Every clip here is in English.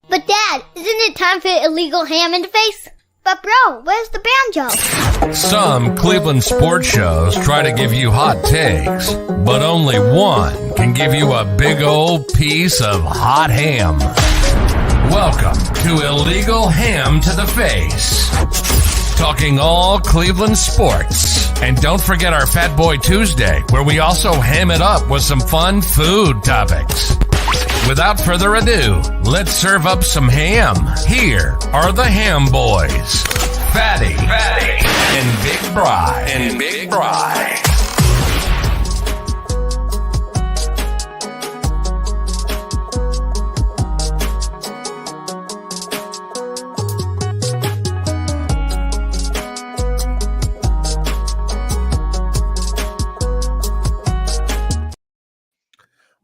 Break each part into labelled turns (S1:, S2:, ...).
S1: But Dad, isn't it time for illegal ham in the face? But bro, where's the banjo?
S2: Some Cleveland sports shows try to give you hot takes, but only one can give you a big old piece of hot ham. Welcome to Illegal Ham to the Face. Talking all Cleveland sports. And don't forget our Fat Boy Tuesday, where we also ham it up with some fun food topics. Without further ado, let's serve up some ham. Here are the Ham Boys, Fatty and Big Bri.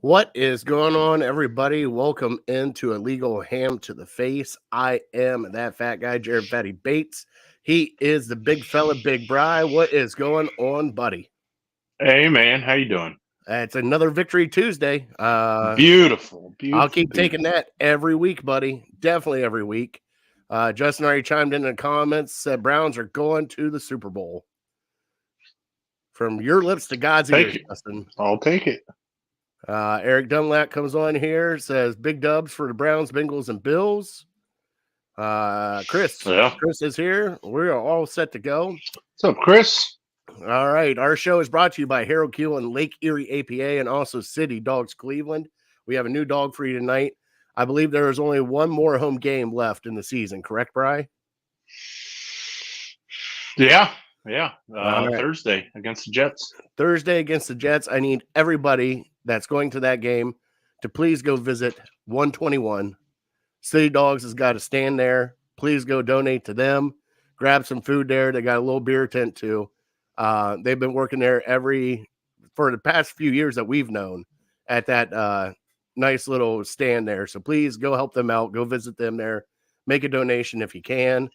S3: What is going on, everybody? Welcome into Illegal Ham to the Face. I am that fat guy, Jared Fatty Bates. He is the big fella, Big Bri. What is going on, buddy?
S4: Hey, man. How you doing?
S3: It's another Victory Tuesday.
S4: Beautiful.
S3: I'll keep taking that every week, buddy. Definitely every week. Justin already chimed in the comments, said Browns are going to the Super Bowl. From your lips to God's ears, Justin.
S4: I'll take it.
S3: Eric Dunlap comes on here, says big dubs for the Browns, Bengals, and Bills. Chris is here. We're all set to go.
S4: What's up, Chris?
S3: All right. Our show is brought to you by hkeehl and Lake Erie APA and also City Dogs Cleveland. We have a new dog for you tonight. I believe there is only one more home game left in the season. Correct, Bri?
S4: Yeah.
S3: Right.
S4: Thursday against the Jets.
S3: I need everybody that's going to that game to please go visit 121. City Dogs has got a stand there. Please go donate to them. Grab some food there. They got a little beer tent too. They've been working there for the past few years that we've known at that nice little stand there. So please go help them out. Go visit them there. Make a donation if you can.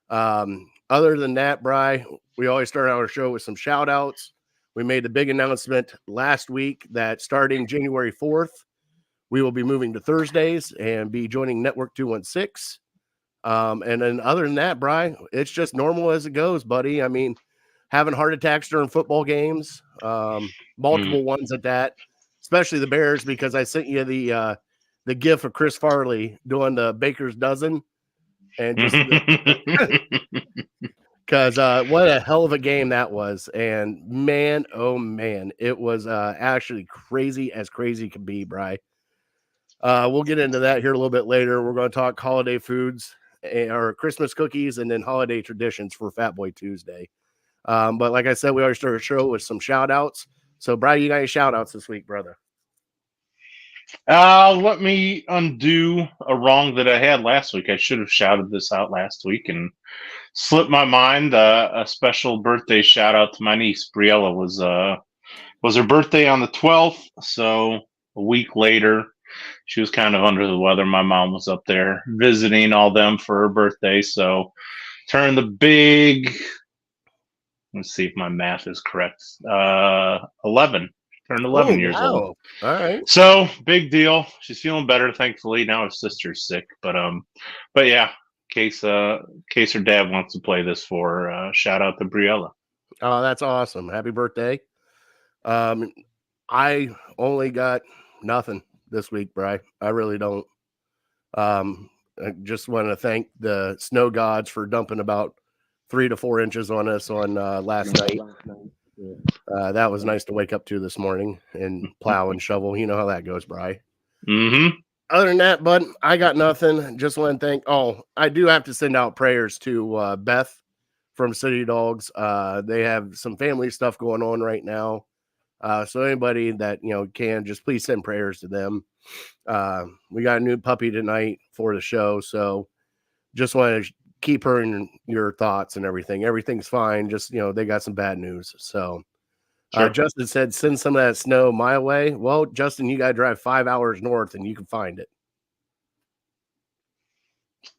S3: Other than that, Bri, we always start our show with some shout outs. We made the big announcement last week that starting January 4th, we will be moving to Thursdays and be joining Network 216. And then other than that, Bri, it's just normal as it goes, buddy. I mean, having heart attacks during football games, multiple ones at that, especially the Bears, because I sent you the gif of Chris Farley doing the Baker's Dozen. And just because what a hell of a game that was. And man, oh man, it was actually crazy as crazy can be, Bri. We'll get into that here a little bit later. We're going to talk holiday foods or Christmas cookies and then holiday traditions for Fat Boy Tuesday. But like I said, we always start a show with some shout outs. So, Bri, you got any shout outs this week, brother?
S4: Let me undo a wrong that I had last week. I should have shouted this out last week and slipped my mind. A special birthday shout out to my niece Briella was her birthday on the 12th. So a week later, she was kind of under the weather. My mom was up there visiting all them for her birthday. So turned the big. Let's see if my math is correct. 11. Turned 11 years old.
S3: All right.
S4: So big deal. She's feeling better, thankfully. Now her sister's sick, but yeah. In case her dad wants to play this for shout out to Briella.
S3: Oh, that's awesome! Happy birthday. I only got nothing this week, Bri. I really don't. I just want to thank the snow gods for dumping about 3 to 4 inches on us on last night. That was nice to wake up to this morning and plow and shovel. You know how that goes, Bri.
S4: Mm-hmm.
S3: Other than that, bud, I got nothing. Just want to thank. Oh, I do have to send out prayers to Beth from City Dogs. They have some family stuff going on right now. So anybody that can just please send prayers to them. We got a new puppy tonight for the show, so just want to keep her in your thoughts and everything. Everything's fine. Just, they got some bad news. So sure. Justin said, send some of that snow my way. Well, Justin, you got to drive 5 hours north and you can find it.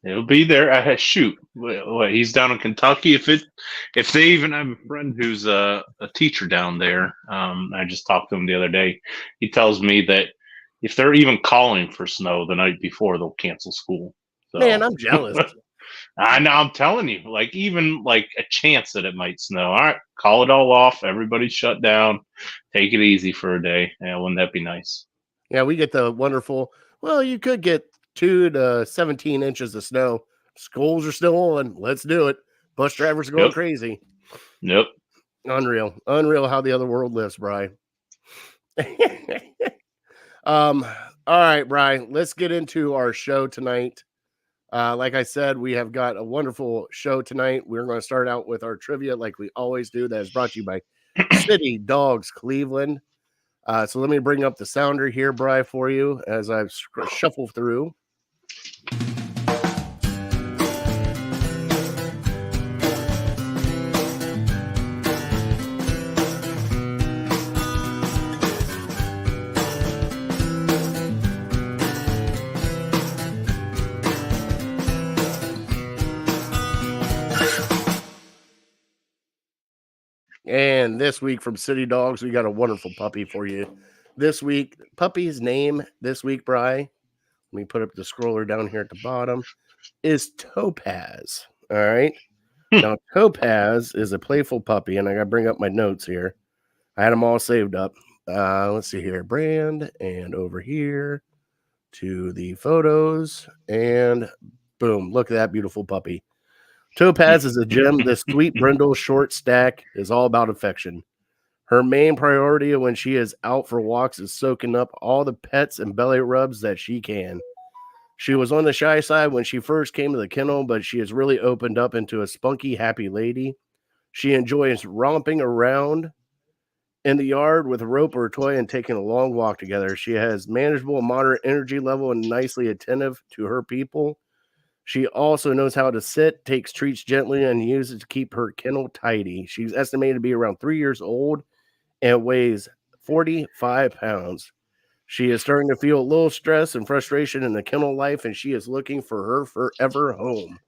S4: It'll be there. Shoot. He's down in Kentucky. If they even have a friend who's a teacher down there, I just talked to him the other day. He tells me that if they're even calling for snow the night before, they'll cancel school. So.
S3: Man, I'm jealous.
S4: I know. I'm telling you, like even like a chance that it might snow. All right, call it all off. Everybody shut down. Take it easy for a day. Yeah, wouldn't that be nice?
S3: Yeah, we get the wonderful. Well, you could get 2 to 17 inches of snow. Schools are still on. Let's do it. Bus drivers are going crazy.
S4: Yep.
S3: Unreal how the other world lives, Bri. All right, Bri, let's get into our show tonight. Like I said, we have got a wonderful show tonight. We're going to start out with our trivia like we always do. That is brought to you by City Dogs Cleveland. So let me bring up the sounder here, Bri, for you as I shuffle through. And this week from City Dogs, we got a wonderful puppy for you. This week, puppy's name this week, Bri, let me put up the scroller down here at the bottom, is Topaz. All right. Now, Topaz is a playful puppy, and I got to bring up my notes here. I had them all saved up. Let's see here. Brand, and over here to the photos, and boom, look at that beautiful puppy. Topaz is a gem. This sweet brindle short stack is all about affection. Her main priority when she is out for walks is soaking up all the pets and belly rubs that she can. She was on the shy side when she first came to the kennel, but she has really opened up into a spunky, happy lady. She enjoys romping around in the yard with a rope or a toy and taking a long walk together. She has manageable, moderate energy level and nicely attentive to her people. She also knows how to sit, takes treats gently, and uses to keep her kennel tidy. She's estimated to be around 3 years old and weighs 45 pounds. She is starting to feel a little stress and frustration in the kennel life, and she is looking for her forever home.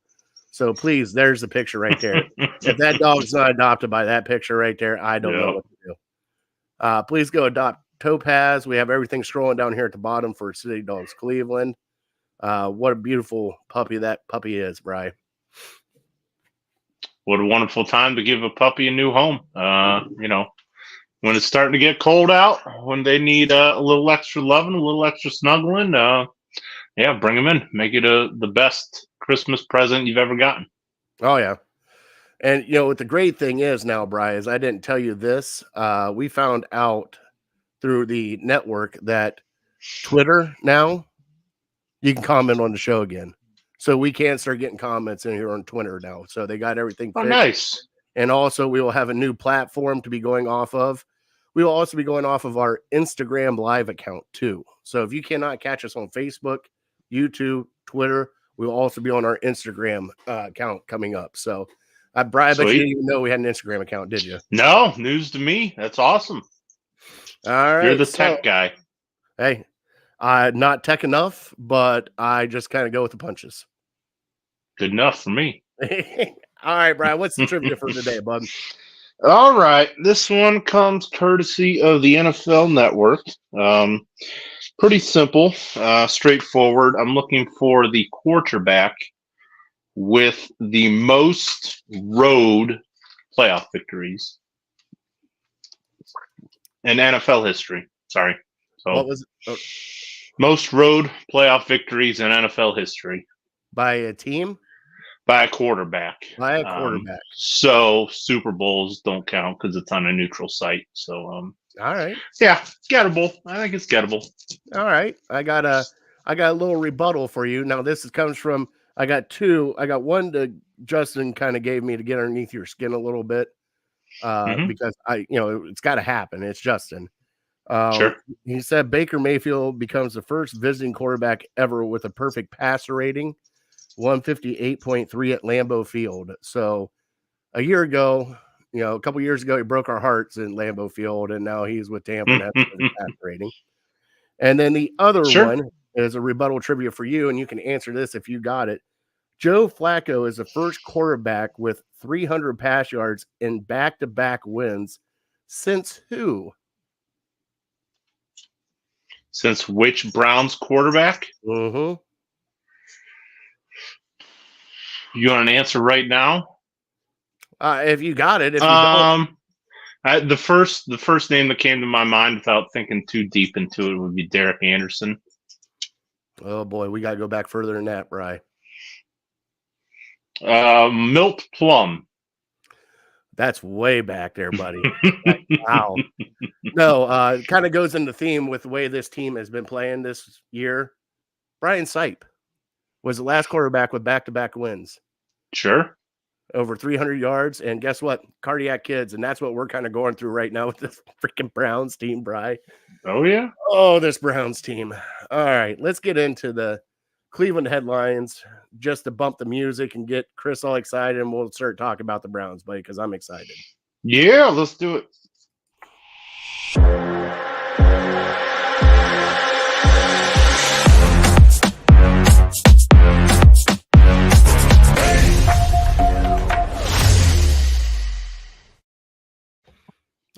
S3: So please, there's the picture right there. If that dog's not adopted by that picture right there, I don't know what to do. Please go adopt Topaz. We have everything scrolling down here at the bottom for City Dogs Cleveland. What a beautiful puppy that puppy is, Bri.
S4: What a wonderful time to give a puppy a new home. When it's starting to get cold out, when they need a little extra loving, a little extra snuggling, bring them in. Make it the best Christmas present you've ever gotten.
S3: Oh, yeah. And, what the great thing is now, Bri, is I didn't tell you this. We found out through the network that Twitter now, you can comment on the show again. So we can start getting comments in here on Twitter now. So they got everything fixed.
S4: Oh, nice.
S3: And also we will have a new platform to be going off of. We will also be going off of our Instagram live account too. So if you cannot catch us on Facebook, YouTube, Twitter, we will also be on our Instagram account coming up. So Bri, I bet you didn't even know we had an Instagram account, did you?
S4: No, news to me. That's awesome.
S3: All right.
S4: You're the tech guy.
S3: Hey, not tech enough, but I just kind of go with the punches.
S4: Good enough for me.
S3: All right, Brian, what's the trivia for today, bud?
S4: All right. This one comes courtesy of the NFL Network. Pretty simple, straightforward. I'm looking for the quarterback with the most road playoff victories in NFL history. Sorry. So
S3: what was it? Oh.
S4: Most road playoff victories in NFL history.
S3: By a team?
S4: By a quarterback.
S3: By a quarterback.
S4: So Super Bowls don't count because it's on a neutral site. So
S3: all right.
S4: Yeah, gettable. I think it's gettable.
S3: All right. I got a little rebuttal for you. Now comes from I got two. I got one that Justin kind of gave me to get underneath your skin a little bit. Because it's got to happen. It's Justin.
S4: Sure.
S3: He said Baker Mayfield becomes the first visiting quarterback ever with a perfect passer rating, 158.3 at Lambeau Field. So a year ago, a couple years ago, he broke our hearts in Lambeau Field, and now he's with Tampa and has a perfect passer rating. And then the other one is a rebuttal trivia for you, and you can answer this if you got it. Joe Flacco is the first quarterback with 300 pass yards in back-to-back wins since who?
S4: Since which Browns quarterback?
S3: Mm-hmm.
S4: You want an answer right now?
S3: If you got it, if you don't,
S4: the first name that came to my mind without thinking too deep into it would be Derek Anderson.
S3: oh boy, we got to go back further than that, Bri.
S4: Milt Plum.
S3: That's way back there, buddy. Wow. No, kind of goes in the theme with the way this team has been playing this year. Brian Sipe was the last quarterback with back-to-back wins.
S4: Sure.
S3: Over 300 yards. And guess what? Cardiac kids. And that's what we're kind of going through right now with this freaking Browns team, Bri.
S4: Oh, yeah?
S3: Oh, this Browns team. All right, let's get into the Cleveland headlines just to bump the music and get Chris all excited, and we'll start talking about the Browns, buddy, because I'm excited.
S4: Yeah, let's do it.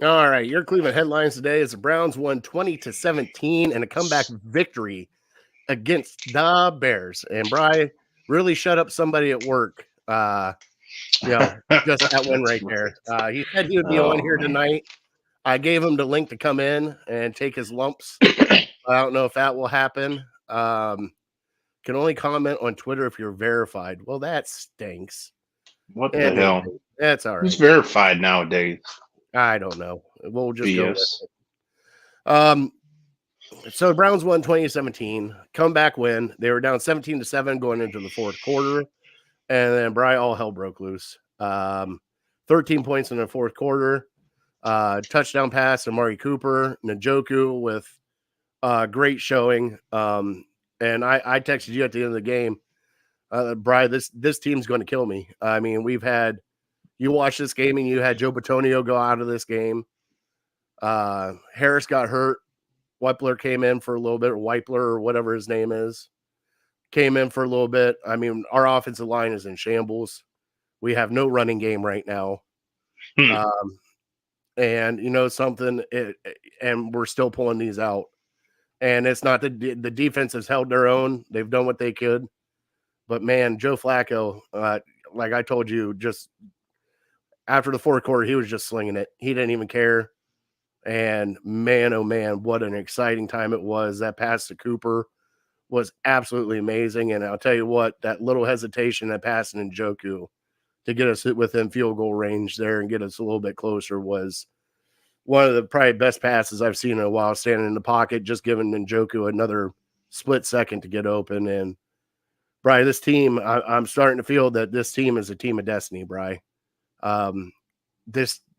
S3: All right, your Cleveland headlines today is the Browns won 20-17 and a comeback victory against the Bears. And Bri really shut up somebody at work. Just that win right there. He said he would be on here tonight. I gave him the link to come in and take his lumps. I don't know if that will happen. Can only comment on Twitter if you're verified. Well, that stinks.
S4: What the hell?
S3: That's all right.
S4: Who's verified nowadays?
S3: I don't know. We'll just
S4: BS.
S3: go with it. So the Browns won 2017, comeback win. They were down 17-7 going into the fourth quarter, and then all hell broke loose. 13 points in the fourth quarter. Touchdown pass to Amari Cooper, Njoku with great showing. And I texted you at the end of the game, this team's going to kill me. I mean, you watched this game and you had Joe Bitonio go out of this game. Harris got hurt. Weipler came in for a little bit, or Weipler or whatever his name is. Came in for a little bit. I mean, our offensive line is in shambles. We have no running game right now. And you know something, and we're still pulling these out. And it's not the defense has held their own. They've done what they could. But, man, Joe Flacco, like I told you, just after the fourth quarter, he was just slinging it. He didn't even care. And, man, oh, man, what an exciting time it was. That pass to Cooper was absolutely amazing. And I'll tell you what, that little hesitation, that pass in Njoku to get us within field goal range there and get us a little bit closer was one of the probably best passes I've seen in a while, standing in the pocket, just giving Njoku another split second to get open. And, Bri, this team, I'm starting to feel that this team is a team of destiny, Bri.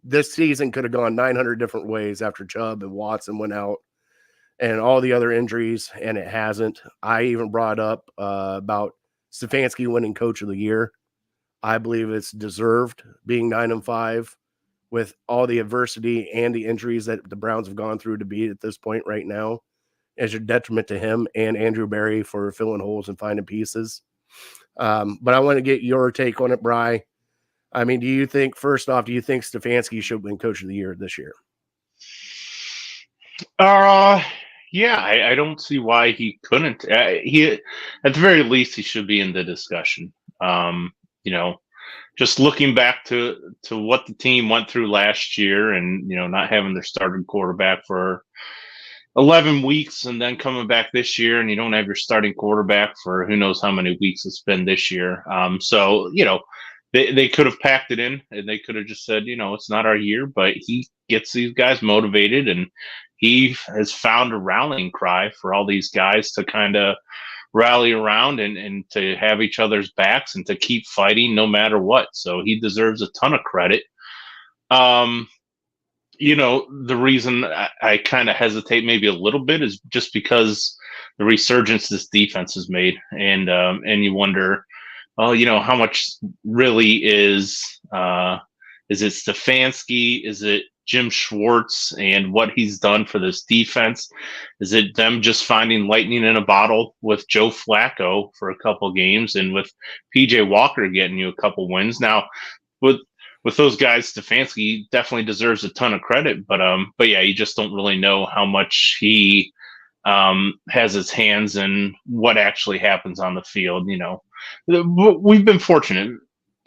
S3: This season could have gone 900 different ways after Chubb and Watson went out and all the other injuries, and it hasn't. I even brought up about Stefanski winning Coach of the Year. I believe it's deserved, being 9-5 with all the adversity and the injuries that the Browns have gone through to be at this point right now, as a detriment to him and Andrew Berry for filling holes and finding pieces. But I want to get your take on it, Bri. I mean, do you think Stefanski should win Coach of the Year this year?
S4: Yeah, I don't see why he couldn't. He, at the very least, he should be in the discussion. Just looking back to what the team went through last year, and not having their starting quarterback for 11 weeks, and then coming back this year, and you don't have your starting quarterback for who knows how many weeks it's been this year. They could have packed it in, and they could have just said, it's not our year, but he gets these guys motivated, and he has found a rallying cry for all these guys to kind of rally around and to have each other's backs and to keep fighting no matter what. So he deserves a ton of credit. The reason I kind of hesitate maybe a little bit is just because the resurgence this defense has made, and you wonder, how much really is it Stefanski? Is it Jim Schwartz and what he's done for this defense? Is it them just finding lightning in a bottle with Joe Flacco for a couple games and with PJ Walker getting you a couple wins? Now, with those guys, Stefanski definitely deserves a ton of credit, but yeah, you just don't really know how much he has its hands in what actually happens on the field. We've been fortunate,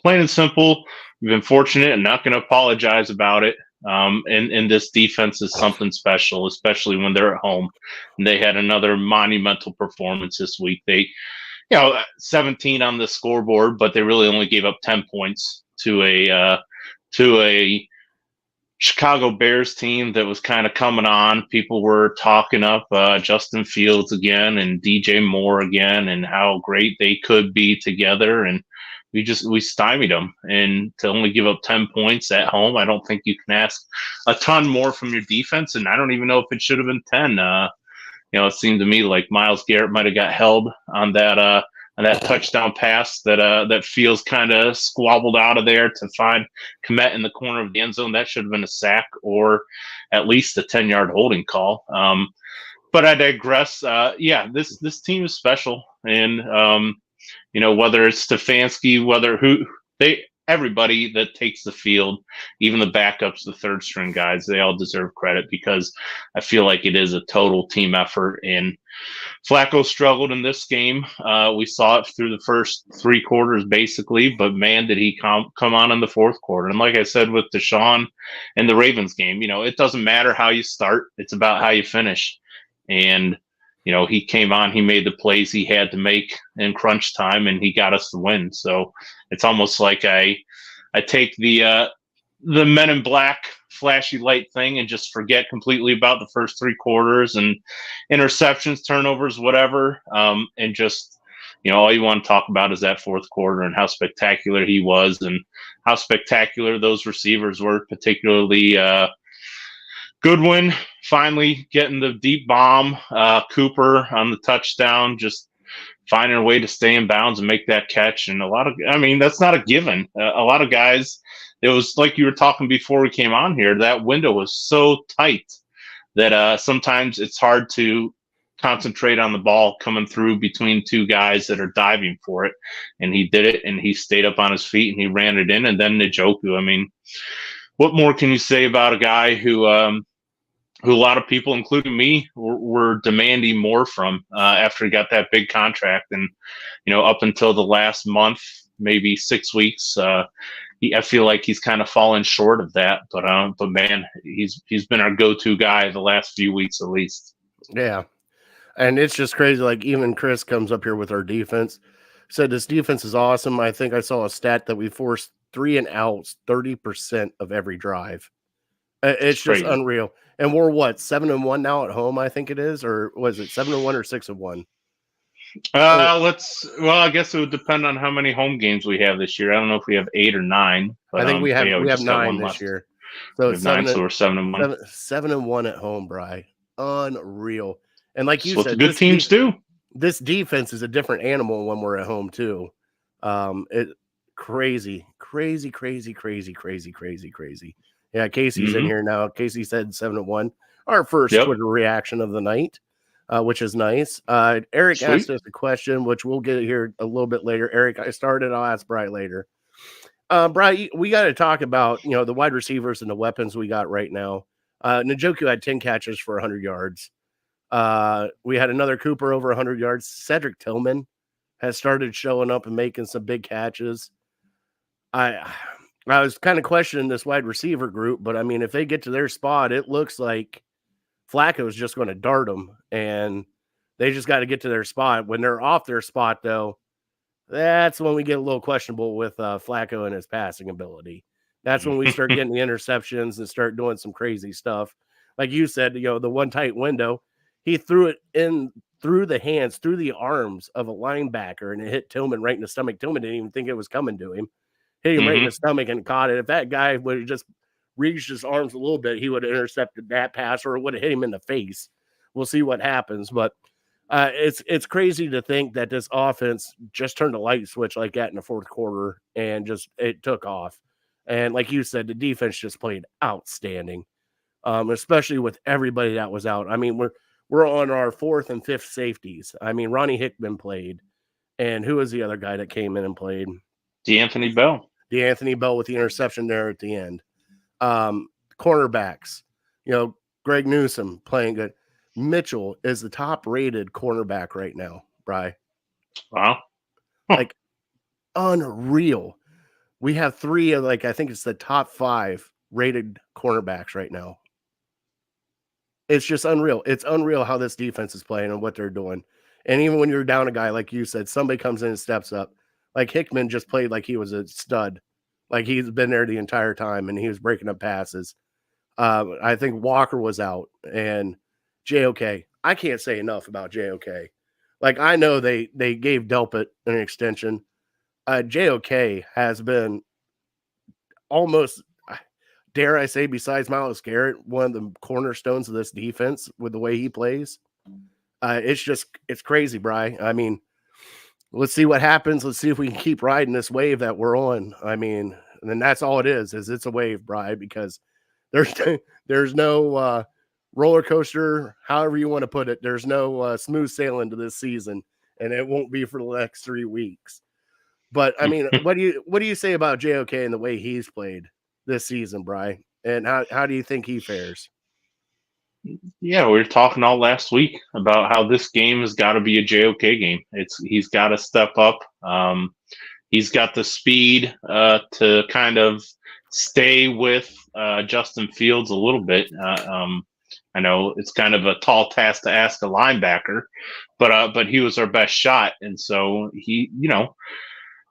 S4: plain and simple. We've been fortunate and not going to apologize about it. And this defense is something special, especially when they're at home. And they had another monumental performance this week. They, 17 on the scoreboard, but they really only gave up 10 points to a Chicago Bears team that was kind of coming on. People were talking up Justin Fields again and DJ Moore again and how great they could be together. And we stymied them. And to only give up 10 points at home, I don't think you can ask a ton more from your defense. And I don't even know if it should have been 10. It seemed to me like Myles Garrett might have got held on that touchdown pass that Fields kind of squabbled out of there to find Kmet in the corner of the end zone. That should have been a sack or at least a 10-yard holding call. But I digress. This team is special, and whether it's Stefanski, everybody that takes the field, even the backups, the third string guys, they all deserve credit because I feel like it is a total team effort. And Flacco struggled in this game. We saw it through the first 3 quarters, basically, but man, did he come on in the fourth quarter. And like I said, with Deshaun and the Ravens game, it doesn't matter how you start. It's about how you finish. And, he came on, he made the plays he had to make in crunch time, and he got us the win. So it's almost like I take the Men in Black flashy light thing and just forget completely about the first 3 quarters and interceptions, turnovers, whatever. And just, all you want to talk about is that fourth quarter and how spectacular he was and how spectacular those receivers were, particularly Goodwin finally getting the deep bomb, Cooper on the touchdown, just finding a way to stay in bounds and make that catch. And that's not a given. A lot of guys, it was like you were talking before we came on here, that window was so tight that sometimes it's hard to concentrate on the ball coming through between 2 guys that are diving for it. And he did it, and he stayed up on his feet, and he ran it in. And then Njoku, what more can you say about a guy who a lot of people, including me, were demanding more from after he got that big contract. And, up until the last month, maybe 6 weeks, I feel like he's kind of fallen short of that. But man, he's been our go-to guy the last few weeks at least.
S3: Yeah. And it's just crazy. Like, even Chris comes up here with our defense, said this defense is awesome. I think I saw a stat that we forced 3 and outs 30% of every drive. It's just unreal. And we're 7-1 now at home, I think it is, or was it 7-1 or 6-1?
S4: I guess it would depend on how many home games we have this year. I don't know if we have 8 or 9. But,
S3: I think we have 9 this year. So it's
S4: 9, so we're 7-1.
S3: 7-1 at home, Bri. Unreal. And like you said,
S4: what the good teams do.
S3: This defense is a different animal when we're at home too. Crazy. Yeah, Casey's in here now. Casey said 7-1. Our first Twitter reaction of the night, which is nice. Eric asked us a question, which we'll get here a little bit later. Eric, I started. I'll ask Bri later. Bri, we got to talk about the wide receivers and the weapons we got right now. Njoku had 10 catches for 100 yards. We had another Cooper over 100 yards. Cedric Tillman has started showing up and making some big catches. I was kind of questioning this wide receiver group, but if they get to their spot, it looks like Flacco is just going to dart them, and they just got to get to their spot. When they're off their spot, though, that's when we get a little questionable with Flacco and his passing ability. That's when we start getting the interceptions and start doing some crazy stuff. Like you said, the one tight window, he threw it in through the hands, through the arms of a linebacker, and it hit Tillman right in the stomach. Tillman didn't even think it was coming to him. Hit him right in the stomach and caught it. If that guy would have just reached his arms a little bit, he would have intercepted that pass, or it would have hit him in the face. We'll see what happens. But it's crazy to think that this offense just turned a light switch like that in the fourth quarter, and it took off. And like you said, the defense just played outstanding, especially with everybody that was out. We're on our 4th and 5th safeties. Ronnie Hickman played. And who was the other guy that came in and played?
S4: DeAnthony Bell.
S3: DeAnthony Bell with the interception there at the end. Cornerbacks, Greg Newsome playing good. Mitchell is the top-rated cornerback right now, Bri.
S4: Wow.
S3: Like, unreal. We have 3 of, like, I think it's the top 5 rated cornerbacks right now. It's just unreal. It's unreal how this defense is playing and what they're doing. And even when you're down a guy, like you said, somebody comes in and steps up. Like Hickman just played like he was a stud. Like he's been there the entire time and he was breaking up passes. I think Walker was out and JOK. I can't say enough about JOK. Like I know they gave Delpit an extension. JOK has been almost, dare I say, besides Myles Garrett, one of the cornerstones of this defense with the way he plays. It's crazy, Bri. I mean, let's see what happens. Let's see if we can keep riding this wave that we're on. I mean, and then that's all it is it's a wave, Bri, because there's no roller coaster, however you want to put it. There's no smooth sailing to this season, and it won't be for the next 3 weeks. But I mean, what do you say about JOK and the way he's played this season, Bri? And how do you think he fares?
S4: Yeah, we were talking all last week about how this game has got to be a JOK game. He's got to step up. He's got the speed to kind of stay with Justin Fields a little bit. I know it's kind of a tall task to ask a linebacker, but he was our best shot, and so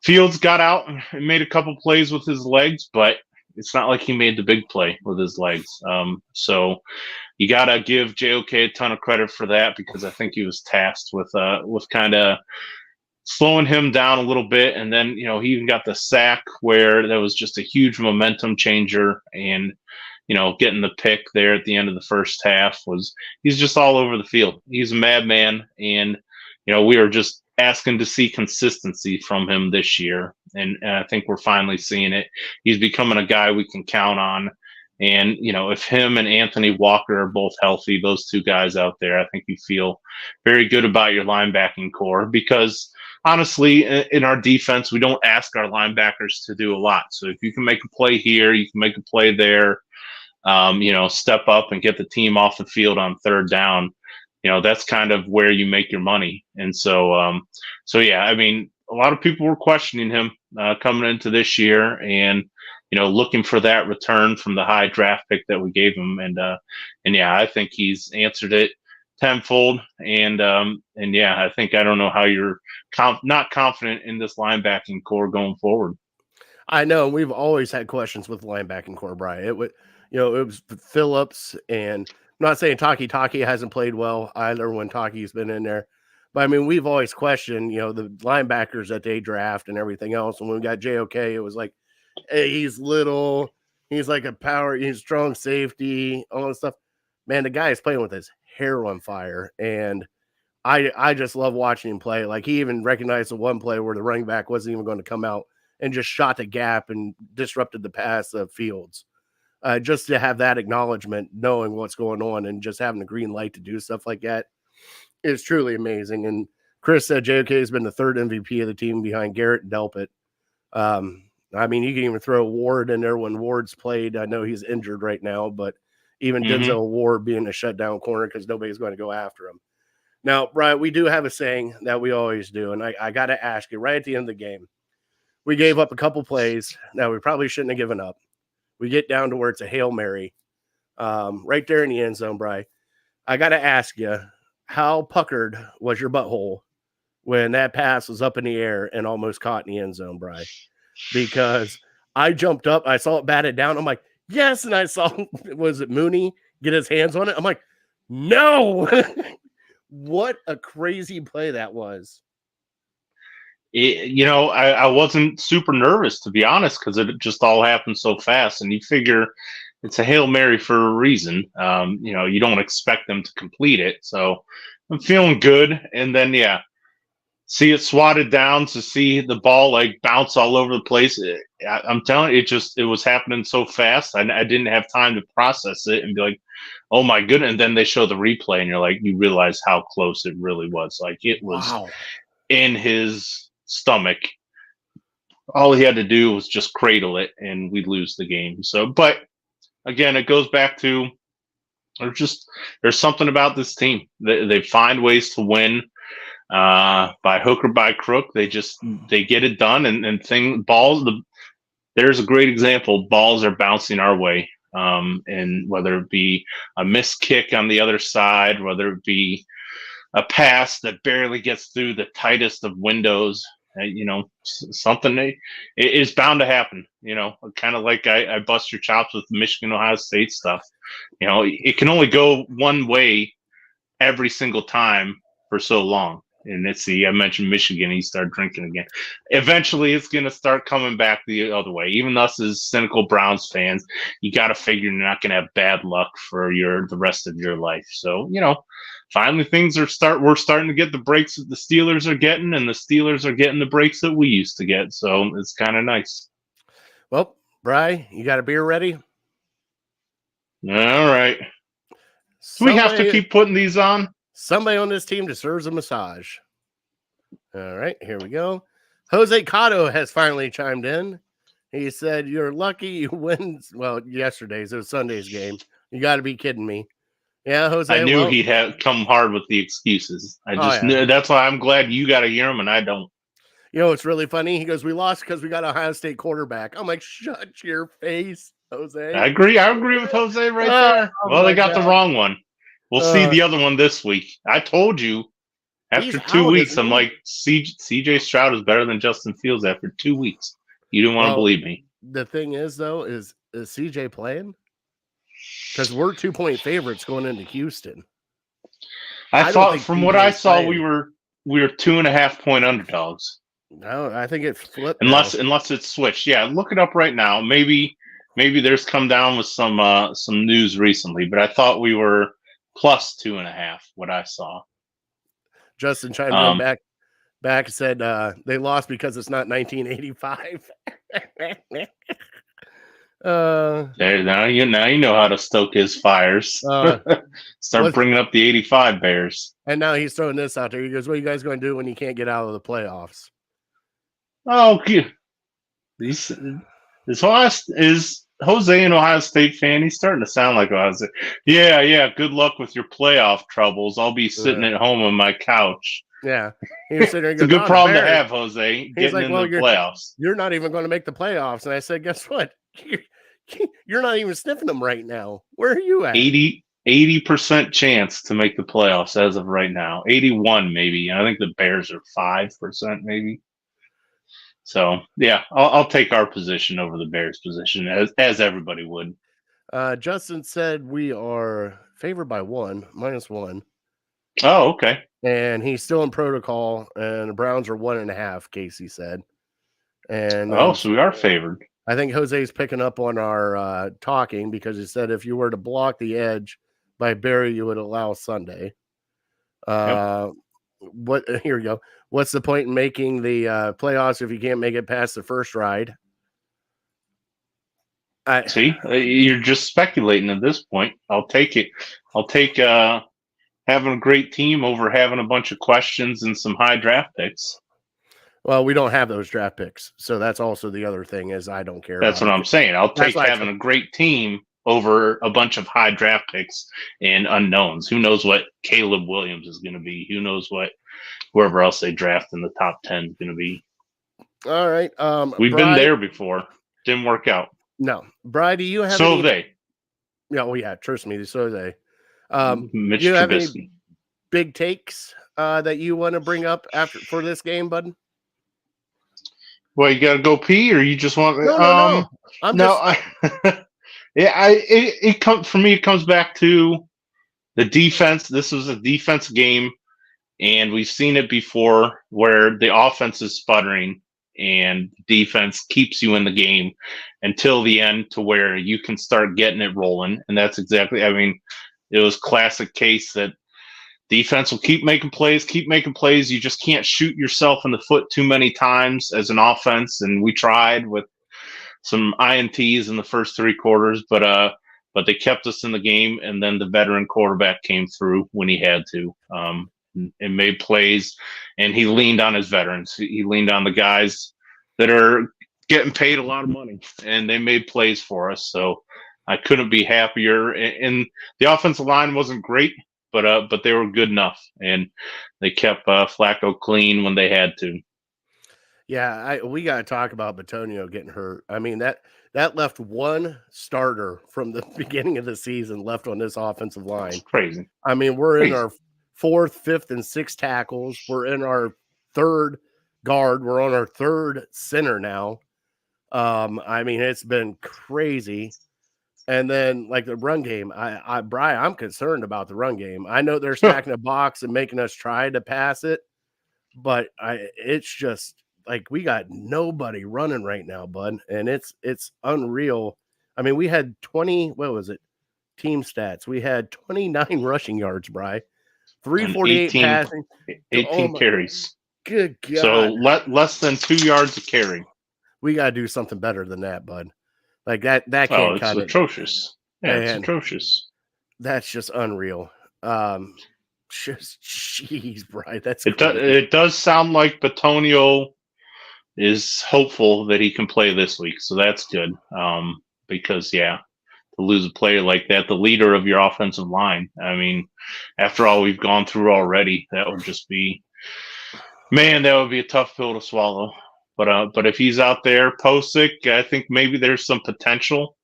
S4: Fields got out and made a couple plays with his legs, but it's not like he made the big play with his legs. So you got to give JOK a ton of credit for that because I think he was tasked with kind of slowing him down a little bit. And then, he even got the sack where there was just a huge momentum changer, and, getting the pick there at the end of the first half he's just all over the field. He's a madman. And, we are just asking to see consistency from him this year. And I think we're finally seeing it. He's becoming a guy we can count on. And, if him and Anthony Walker are both healthy, those 2 guys out there, I think you feel very good about your linebacking core because honestly, in our defense, we don't ask our linebackers to do a lot. So if you can make a play here, you can make a play there, step up and get the team off the field on 3rd down, that's kind of where you make your money. And so yeah, I mean, a lot of people were questioning him coming into this year and, looking for that return from the high draft pick that we gave him. And yeah, I think he's answered it tenfold. And yeah, I don't know how you're not confident in this linebacking core going forward.
S3: I know we've always had questions with the linebacking core, Brian. It was Phillips, and I'm not saying Taki hasn't played well either when Taki's been in there. But I mean, we've always questioned, the linebackers that they draft and everything else. And when we got JOK, it was like, hey, he's little, he's like he's strong safety, all that stuff. Man, the guy is playing with his hair on fire. And I just love watching him play. Like he even recognized the one play where the running back wasn't even going to come out and just shot the gap and disrupted the pass of Fields. Just to have that acknowledgement, knowing what's going on and just having the green light to do stuff like that is truly amazing. And Chris said JOK has been the 3rd MVP of the team behind Garrett and Delpit. I mean, you can even throw Ward in there when Ward's played. I know he's injured right now, but even Denzel Ward being a shutdown corner because nobody's going to go after him. Now, Brian, we do have a saying that we always do, and I got to ask you right at the end of the game. We gave up a couple plays that we probably shouldn't have given up. We get down to where it's a Hail Mary right there in the end zone, Brian. I got to ask you, how puckered was your butthole when that pass was up in the air and almost caught in the end zone, Brian? Because I jumped up, I saw it batted down. I'm like, yes. And I saw, was it Mooney get his hands on it? I'm like, no. What a crazy play that was.
S4: I wasn't super nervous, to be honest, because it just all happened so fast. And you figure it's a Hail Mary for a reason. You don't expect them to complete it. So I'm feeling good. And then, yeah, see it swatted down, to see the ball like bounce all over the place. I'm telling you, it was happening so fast. I didn't have time to process it and be like, oh my goodness. And then they show the replay and you realize how close it really was. Like it was in his stomach. All he had to do was just cradle it and we'd lose the game. So, but again, it goes back to, There's something about this team. They find ways to win by hook or by crook. They get it done, and balls. There's a great example. Balls are bouncing our way, and whether it be a missed kick on the other side, whether it be a pass that barely gets through the tightest of windows. Something is bound to happen. Kind of like I bust your chops with the Michigan Ohio State stuff. It can only go one way every single time for so long. And I mentioned Michigan, he started drinking again. Eventually, it's going to start coming back the other way. Even us as cynical Browns fans, you got to figure you're not going to have bad luck for the rest of your life. So, finally we're starting to get the breaks that the Steelers are getting, and the Steelers are getting the breaks that we used to get. So it's kind of nice.
S3: Well, Bri, you got a beer ready?
S4: All right. Do we have to keep putting these on?
S3: Somebody on this team deserves a massage. All right, here we go. Jose Cotto has finally chimed in. He said, "You're lucky you win." Well, yesterday's, it was Sunday's game. You got to be kidding me. Yeah, Jose.
S4: I knew he'd have come hard with the excuses. I just knew. That's why I'm glad you got to hear them and I don't.
S3: It's really funny. He goes, "We lost because we got Ohio State quarterback." I'm like, "Shut your face, Jose."
S4: I agree with Jose right there. Well, they got the wrong one. We'll see the other one this week. I told you after 2 weeks, I'm like, CJ Stroud is better than Justin Fields after 2 weeks. You didn't want to believe me.
S3: The thing is, though, is CJ playing? Because we're 2-point favorites going into Houston.
S4: I thought from what I saw, we were 2.5 point underdogs.
S3: No, I think it flipped.
S4: Unless it's switched. Yeah, look it up right now. Maybe there's come down with some news recently, but I thought we were plus 2.5. What I saw. Justin
S3: chimed in back said they lost because it's not 1985.
S4: Now you know how to stoke his fires. Start bringing up the 85 Bears.
S3: And now he's throwing this out there. He goes, "What are you guys going to do when you can't get out of the playoffs?"
S4: Oh, is Jose an Ohio State fan? He's starting to sound like Ohio State. Yeah. Good luck with your playoff troubles. I'll be sitting at home on my couch.
S3: Yeah, it's a
S4: good problem to have, Jose. Getting in the playoffs.
S3: You're not even going to make the playoffs. And I said, "Guess what? You're not even sniffing them right now. Where are you at?"
S4: 80% chance to make the playoffs as of right now. 81 maybe. I think the Bears are 5% maybe. So yeah, I'll take our position over the Bears' position as everybody would.
S3: Justin said we are favored by -1.
S4: Oh, okay.
S3: And he's still in protocol, and the Browns are 1.5. Casey said. And
S4: so we are favored.
S3: I think Jose's picking up on our talking because he said if you were to block the edge by Barry, you would allow Sunday. Here you go. What's the point in making the playoffs if you can't make it past the first ride?
S4: See, you're just speculating at this point. I'll take it. I'll take having a great team over having a bunch of questions and some high draft picks.
S3: Well, we don't have those draft picks, so that's also the other thing is I don't care.
S4: That's what I'm saying. I'll take having a great team over a bunch of high draft picks and unknowns. Who knows what Caleb Williams is going to be? Who knows what whoever else they draft in the top 10 is going to be?
S3: All right.
S4: We've been there before. Didn't work out.
S3: No. Bri, do you have
S4: So have they.
S3: Yeah, well, yeah, trust me, so have they.
S4: Mitch
S3: do you have
S4: Trubisky.
S3: any big takes that you want to bring up for this game, bud?
S4: Well, you got to go pee, or you just want?
S3: No.
S4: For me, it comes back to the defense. This was a defense game, and we've seen it before where the offense is sputtering and defense keeps you in the game until the end, to where you can start getting it rolling. And that's exactly. I mean, it was classic case that defense will keep making plays. You just can't shoot yourself in the foot too many times as an offense. And we tried with some INTs in the first 3 quarters, but they kept us in the game. And then the veteran quarterback came through when he had to, and made plays. And he leaned on his veterans. He leaned on the guys that are getting paid a lot of money, and they made plays for us. So I couldn't be happier. And the offensive line wasn't great, but they were good enough, and they kept Flacco clean when they had to.
S3: Yeah, we got to talk about Batonio getting hurt. I mean, that left one starter from the beginning of the season left on this offensive line.
S4: It's crazy.
S3: I mean, we're in our 4th, 5th, and 6th tackles. We're in our 3rd guard. We're on our 3rd center now. I mean, it's been crazy. And then, like, the run game, Bri, I'm concerned about the run game. I know they're stacking a box and making us try to pass it, but it's just like we got nobody running right now, bud, and it's unreal. I mean, we had 20. What was it? Team stats. We had 29 rushing yards, Bri. 348 passing,
S4: 18 carries.
S3: Good God!
S4: So less than 2 yards a carry.
S3: We got to do something better than that, bud. Like that can't cut it.
S4: It's atrocious. Yeah, it's atrocious.
S3: That's just unreal. Just jeez, Bri. That's
S4: it does sound like Batonio is hopeful that he can play this week, so that's good. Because to lose a player like that, the leader of your offensive line. I mean, after all we've gone through already, that would just be, man, that would be a tough pill to swallow. But if he's out there Posick, I think maybe there's some potential.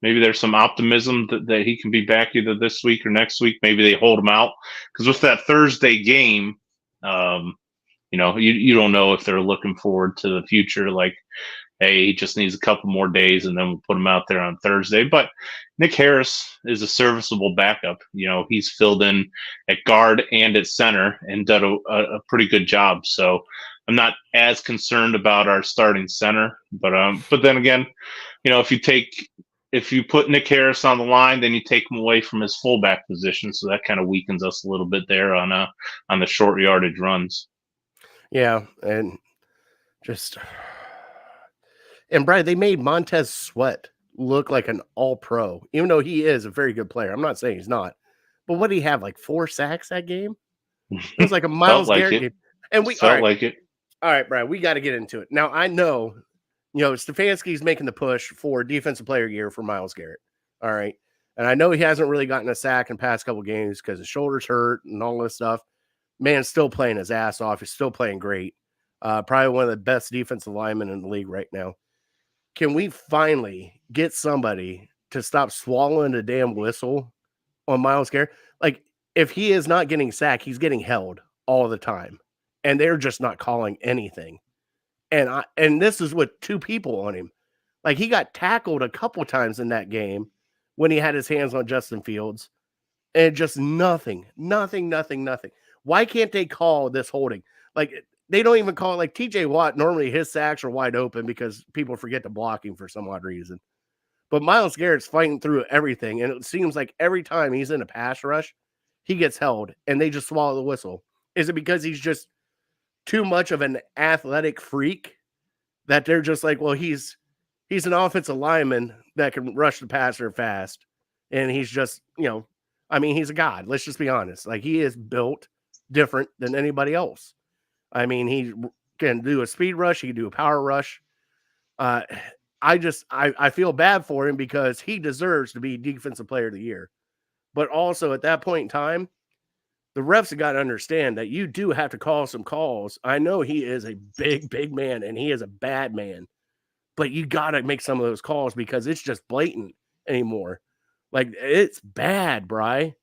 S4: Maybe there's some optimism that he can be back either this week or next week. Maybe they hold him out, because with that Thursday game, you don't know if they're looking forward to the future. Like, hey, he just needs a couple more days, and then we'll put him out there on Thursday. But Nick Harris is a serviceable backup. He's filled in at guard and at center and done a pretty good job. So I'm not as concerned about our starting center. But then again, if you put Nick Harris on the line, then you take him away from his fullback position. So that kind of weakens us a little bit there on the short yardage runs.
S3: Yeah, and Brian, they made Montez Sweat look like an all-pro, even though he is a very good player. I'm not saying he's not. But what did he have, like 4 sacks that game? It was like a Myles Garrett game. And we
S4: felt like it.
S3: All right, Brian, we got to get into it. Now, I know, Stefanski's making the push for defensive player year for Myles Garrett. All right. And I know he hasn't really gotten a sack in the past couple games because his shoulder's hurt and all this stuff. Man's still playing his ass off. He's still playing great. Probably one of the best defensive linemen in the league right now. Can we finally get somebody to stop swallowing the damn whistle on Myles Garrett? Like, if he is not getting sacked, he's getting held all the time. And they're just not calling anything. And this is with 2 people on him. Like, he got tackled a couple times in that game when he had his hands on Justin Fields. And just nothing. Why can't they call this holding? Like, they don't even call it. Like, TJ Watt, normally his sacks are wide open because people forget to block him for some odd reason. But Myles Garrett's fighting through everything. And it seems like every time he's in a pass rush, he gets held and they just swallow the whistle. Is it because he's just too much of an athletic freak that they're just like, well, he's an offensive lineman that can rush the passer fast. And he's just, he's a god. Let's just be honest. Like, he is built different than anybody else. I mean, he can do a speed rush. He can do a power rush. I feel bad for him because he deserves to be defensive player of the year. But also at that point in time, the refs have got to understand that you do have to call some calls. I know he is a big, big man and he is a bad man, but you got to make some of those calls because it's just blatant anymore. Like, it's bad, Bri.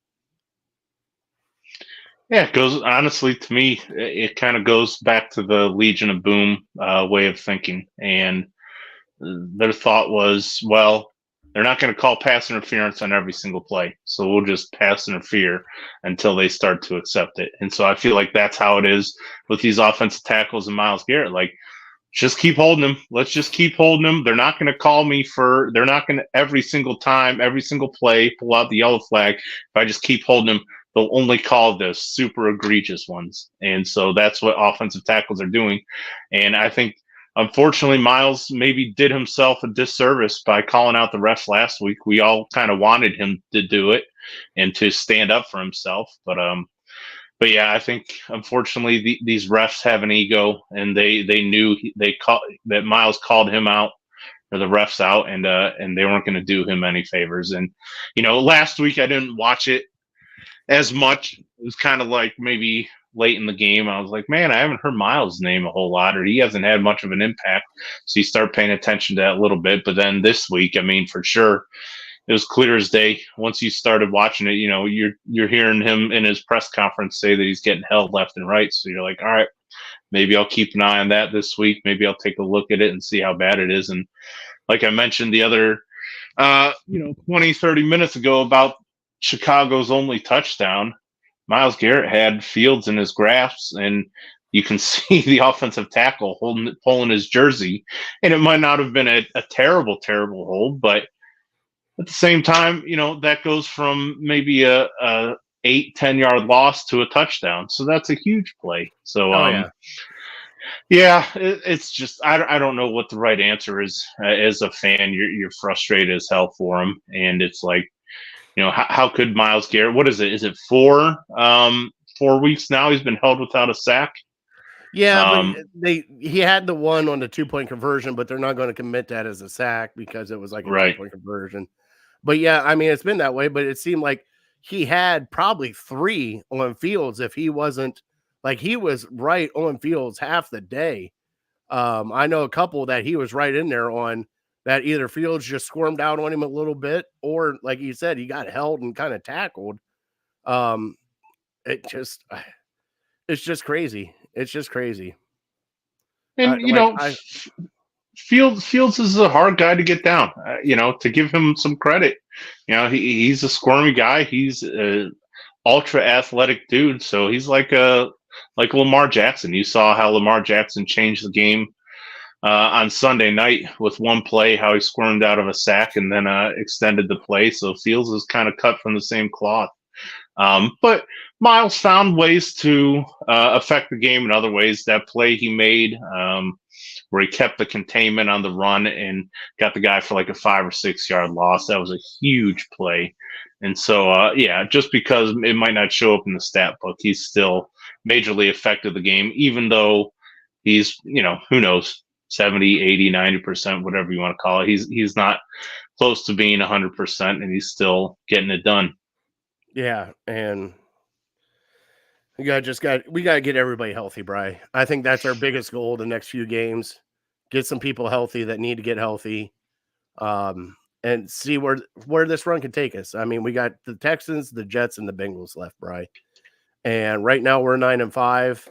S4: Yeah, it goes, honestly, to me, it kind of goes back to the Legion of Boom way of thinking. And their thought was, well, they're not going to call pass interference on every single play. So we'll just pass interfere until they start to accept it. And so I feel like that's how it is with these offensive tackles and Myles Garrett. Like, just keep holding them. Let's just keep holding them. They're not going to call me they're not going to every single time, every single play, pull out the yellow flag. If I just keep holding them, they'll only call the super egregious ones. And so that's what offensive tackles are doing. And I think, unfortunately, Myles maybe did himself a disservice by calling out the refs last week. We all kind of wanted him to do it and to stand up for himself. But yeah, I think, unfortunately, these refs have an ego, and they knew that Myles called him out or the refs out, and they weren't going to do him any favors. And last week I didn't watch it as much. It was kind of like maybe late in the game. I was like, man, I haven't heard Miles' name a whole lot, or he hasn't had much of an impact. So you start paying attention to that a little bit. But then this week, I mean, for sure, it was clear as day. Once you started watching it, you're hearing him in his press conference say that he's getting held left and right. So you're like, all right, maybe I'll keep an eye on that this week. Maybe I'll take a look at it and see how bad it is. And like I mentioned the other, 20, 30 minutes ago about Chicago's only touchdown, Myles Garrett had Fields in his grasp, and you can see the offensive tackle pulling his jersey. And it might not have been a terrible, terrible hold, but at the same time, that goes from maybe a 8-10 yard loss to a touchdown. So that's a huge play. So, it's just, I don't know what the right answer is. As a fan, you're frustrated as hell for him. And it's like, how could Myles Garrett, what is it? Is it 4 weeks now he's been held without a sack?
S3: Yeah, but he had the one on the 2-point conversion, but they're not going to commit that as a sack because it was like a 2-point conversion. But yeah, I mean, it's been that way, but it seemed like he had probably 3 on Fields if he wasn't, like, he was right on Fields half the day. I know a couple that he was right in there on that either Fields just squirmed out on him a little bit, or like you said, he got held and kind of tackled. It's just crazy. It's just crazy.
S4: And Fields is a hard guy to get down. To give him some credit, he's a squirmy guy. He's a ultra athletic dude. So he's like Lamar Jackson. You saw how Lamar Jackson changed the game on Sunday night with one play, how he squirmed out of a sack and then extended the play. So Fields is kind of cut from the same cloth. But Myles found ways to affect the game in other ways. That play he made where he kept the containment on the run and got the guy for like a 5 or 6 yard loss. That was a huge play. And so, just because it might not show up in the stat book, he's still majorly affected the game, even though he's, who knows, 70, 80, 90%, whatever you want to call it. He's not close to being 100%, and he's still getting it done.
S3: Yeah, and we got to get everybody healthy, Bri. I think that's our biggest goal the next few games. Get some people healthy that need to get healthy, and see where this run can take us. I mean, we got the Texans, the Jets, and the Bengals left, Bri. And right now we're 9-5.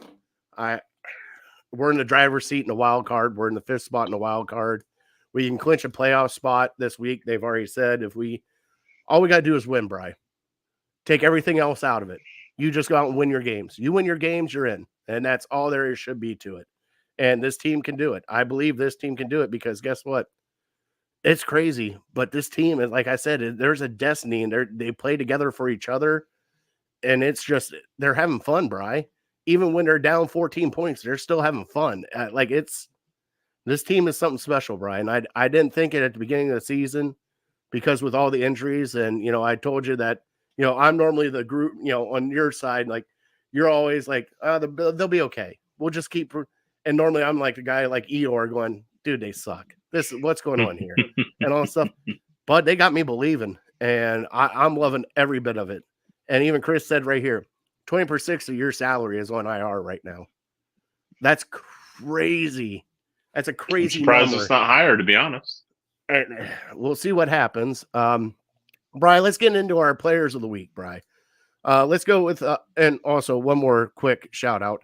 S3: We're in the driver's seat in the wild card. We're in the 5th spot in the wild card. We can clinch a playoff spot this week. They've already said all we got to do is win, Bri. Take everything else out of it. You just go out and win your games. You win your games, you're in. And that's all there should be to it. And this team can do it. I believe this team can do it because guess what? It's crazy. But this team, like I said, there's a destiny and they play together for each other. And it's just, they're having fun, Bri. Even when they're down 14 points, they're still having fun. This team is something special, Brian. I didn't think it at the beginning of the season because with all the injuries and, I told you that, I'm normally the group, on your side, like you're always like, they'll be okay. We'll just keep. And normally I'm like a guy like Eeyore going, dude, they suck. What's going on here and all that stuff. But they got me believing and I'm loving every bit of it. And even Chris said right here, 20% of your salary is on IR right now. That's crazy. That's a crazy
S4: I'm surprised
S3: number.
S4: It's not higher, to be honest.
S3: And we'll see what happens. Bri, let's get into our players of the week, Bri. Let's go with, and also one more quick shout out.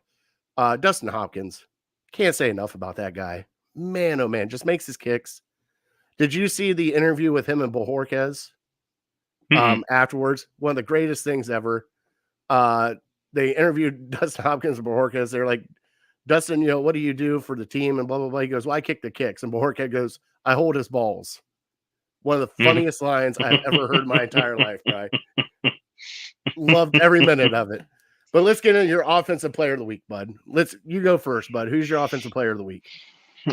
S3: Dustin Hopkins. Can't say enough about that guy. Man, oh man, just makes his kicks. Did you see the interview with him and Bojorquez afterwards? One of the greatest things ever. They interviewed Dustin Hopkins and Bojorquez. They're like, Dustin, what do you do for the team? And blah, blah, blah. He goes, well, I kick the kicks. And Bojorquez goes, I hold his balls. One of the funniest lines I've ever heard in my entire life, guy. Loved every minute of it. But let's get into your offensive player of the week, bud. You go first, bud. Who's your offensive player of the week?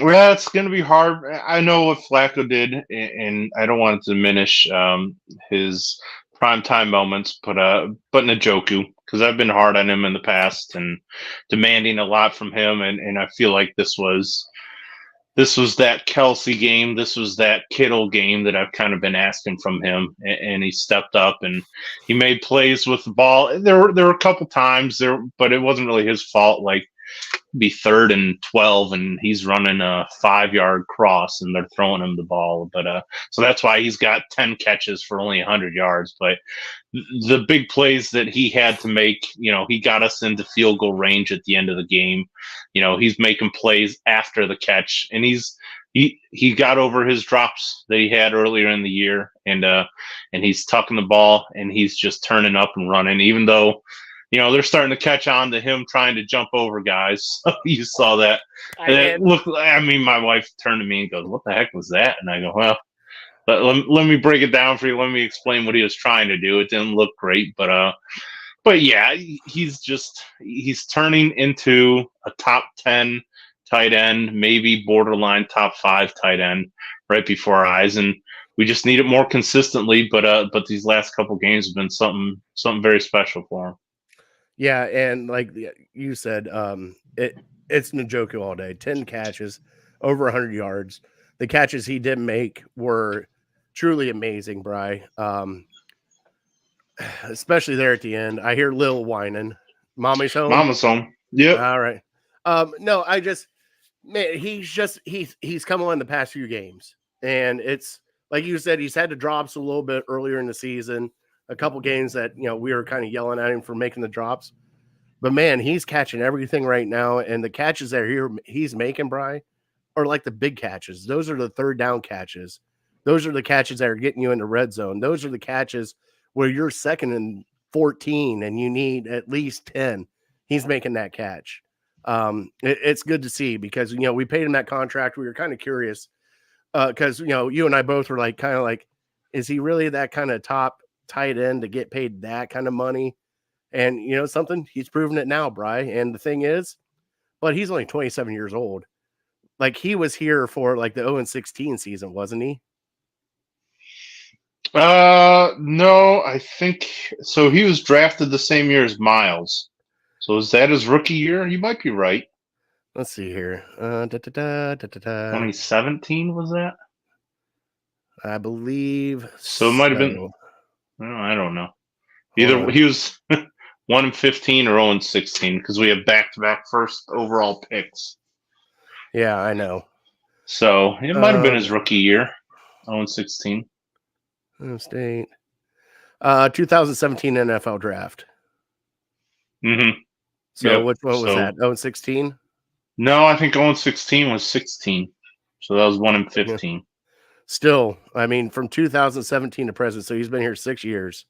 S4: Well, it's going to be hard. I know what Flacco did, and I don't want to diminish his primetime moments, but Njoku, because I've been hard on him in the past and demanding a lot from him, and I feel like this was this was that Kelsey game. This was that Kittle game that I've kind of been asking from him, and he stepped up and he made plays with the ball. There were a couple times there, but it wasn't really his fault. Like be 3rd and 12 and he's running a 5-yard cross and they're throwing him the ball. But so that's why he's got 10 catches for only 100 yards. But the big plays that he had to make, he got us into field goal range at the end of the game. He's making plays after the catch, and he got over his drops that he had earlier in the year, and he's tucking the ball and he's just turning up and running, even though they're starting to catch on to him trying to jump over guys. You saw that. My wife turned to me and goes, "What the heck was that?" And I go, "Well, let me break it down for you. Let me explain what he was trying to do. It didn't look great, but yeah, he's turning into a top 10 tight end, maybe borderline top 5 tight end right before our eyes, and we just need it more consistently. But these last couple games have been something very special for him."
S3: Yeah, and like you said, it's Njoku all day. 10 catches, over 100 yards. The catches he did make were truly amazing, Bri. Especially there at the end. I hear Lil whining. Mommy's home.
S4: Mama's home. Yep.
S3: All right. No, he's come on the past few games, and it's like you said, he's had the drops a little bit earlier in the season. A couple games that we were kind of yelling at him for making the drops, but man, he's catching everything right now, and the catches that he's making, Bri, are like the big catches. Those are the 3rd down catches. Those are the catches that are getting you in the red zone. Those are the catches where you're 2nd and 14 and you need at least 10. He's making that catch. It's good to see because we paid him that contract. We were kind of curious because you and I both were kind of like, is he really that kind of top tight end to get paid that kind of money? And something, he's proven it now, Bri. And the thing is, but he's only 27 years old. Like he was here for like the 0-16 season, wasn't he?
S4: No, I think so. He was drafted the same year as Miles. So is that his rookie year? You might be right.
S3: Let's see here.
S4: 2017 was that?
S3: I believe
S4: so. It might have been. I don't know. Either he was 1-15 or 0-16 because we have back-to-back first overall picks.
S3: Yeah, I know.
S4: So it might have been his rookie year, 0-16.
S3: State. 2017 NFL draft.
S4: Mm-hmm.
S3: So yep. Which one was that? 0-16?
S4: No, I think 0-16 was 16. So that was 1-15. Yeah.
S3: Still, I mean, from 2017 to present, so he's been here 6 years.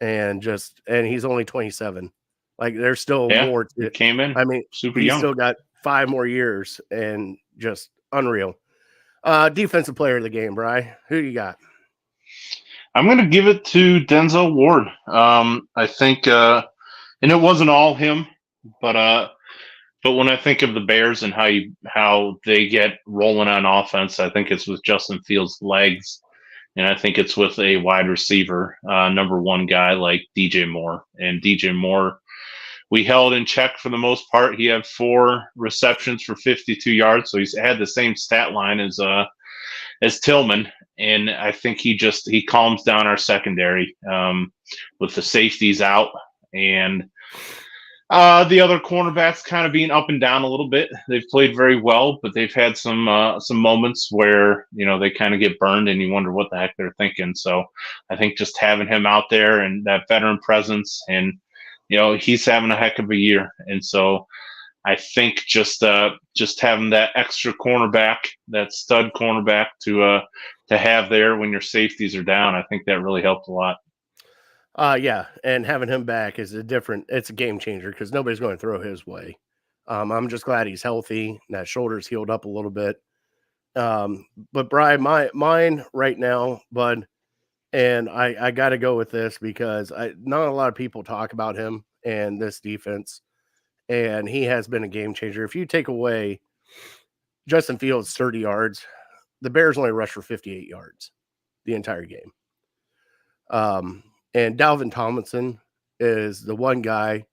S3: And he's only 27. Like there's still more.
S4: Came in.
S3: I mean,
S4: super
S3: he's
S4: young.
S3: Still got 5 more years and just unreal. Defensive player of the game, Bri. Who you got?
S4: I'm going to give it to Denzel Ward. I think, and it wasn't all him, but when I think of the Bears and how they get rolling on offense, I think it's with Justin Fields' legs, and I think it's with a wide receiver, number 1 guy like DJ Moore. And DJ Moore, we held in check for the most part. He had 4 receptions for 52 yards, so he's had the same stat line as Tillman. And I think he calms down our secondary with the safeties out and the other cornerbacks kind of being up and down a little bit. They've played very well, but they've had some moments where they kind of get burned and you wonder what the heck they're thinking. So I think just having him out there and that veteran presence, and he's having a heck of a year. And so I think just having that extra cornerback, that stud cornerback to have there when your safeties are down, I think that really helped a lot.
S3: Yeah, and having him back is it's a game changer because nobody's going to throw his way. I'm just glad he's healthy. That shoulder's healed up a little bit. But Bri, mine right now, bud, and I got to go with this because not a lot of people talk about him and this defense, and he has been a game changer. If you take away Justin Fields' 30 yards, the Bears only rushed for 58 yards the entire game. And Dalvin Tomlinson is the one guy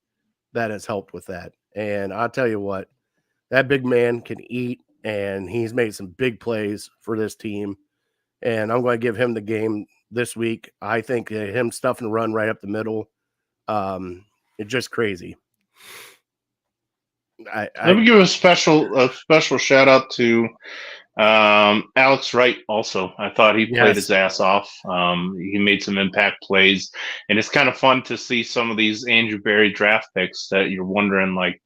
S3: that has helped with that. And I'll tell you what, that big man can eat and he's made some big plays for this team. And I'm going to give him the game this week. I think him stuffing the run right up the middle, it's just crazy.
S4: Let me give a special shout out to Alex Wright. Also, I thought he played his ass off. He made some impact plays, and it's kind of fun to see some of these Andrew Berry draft picks that you're wondering, like,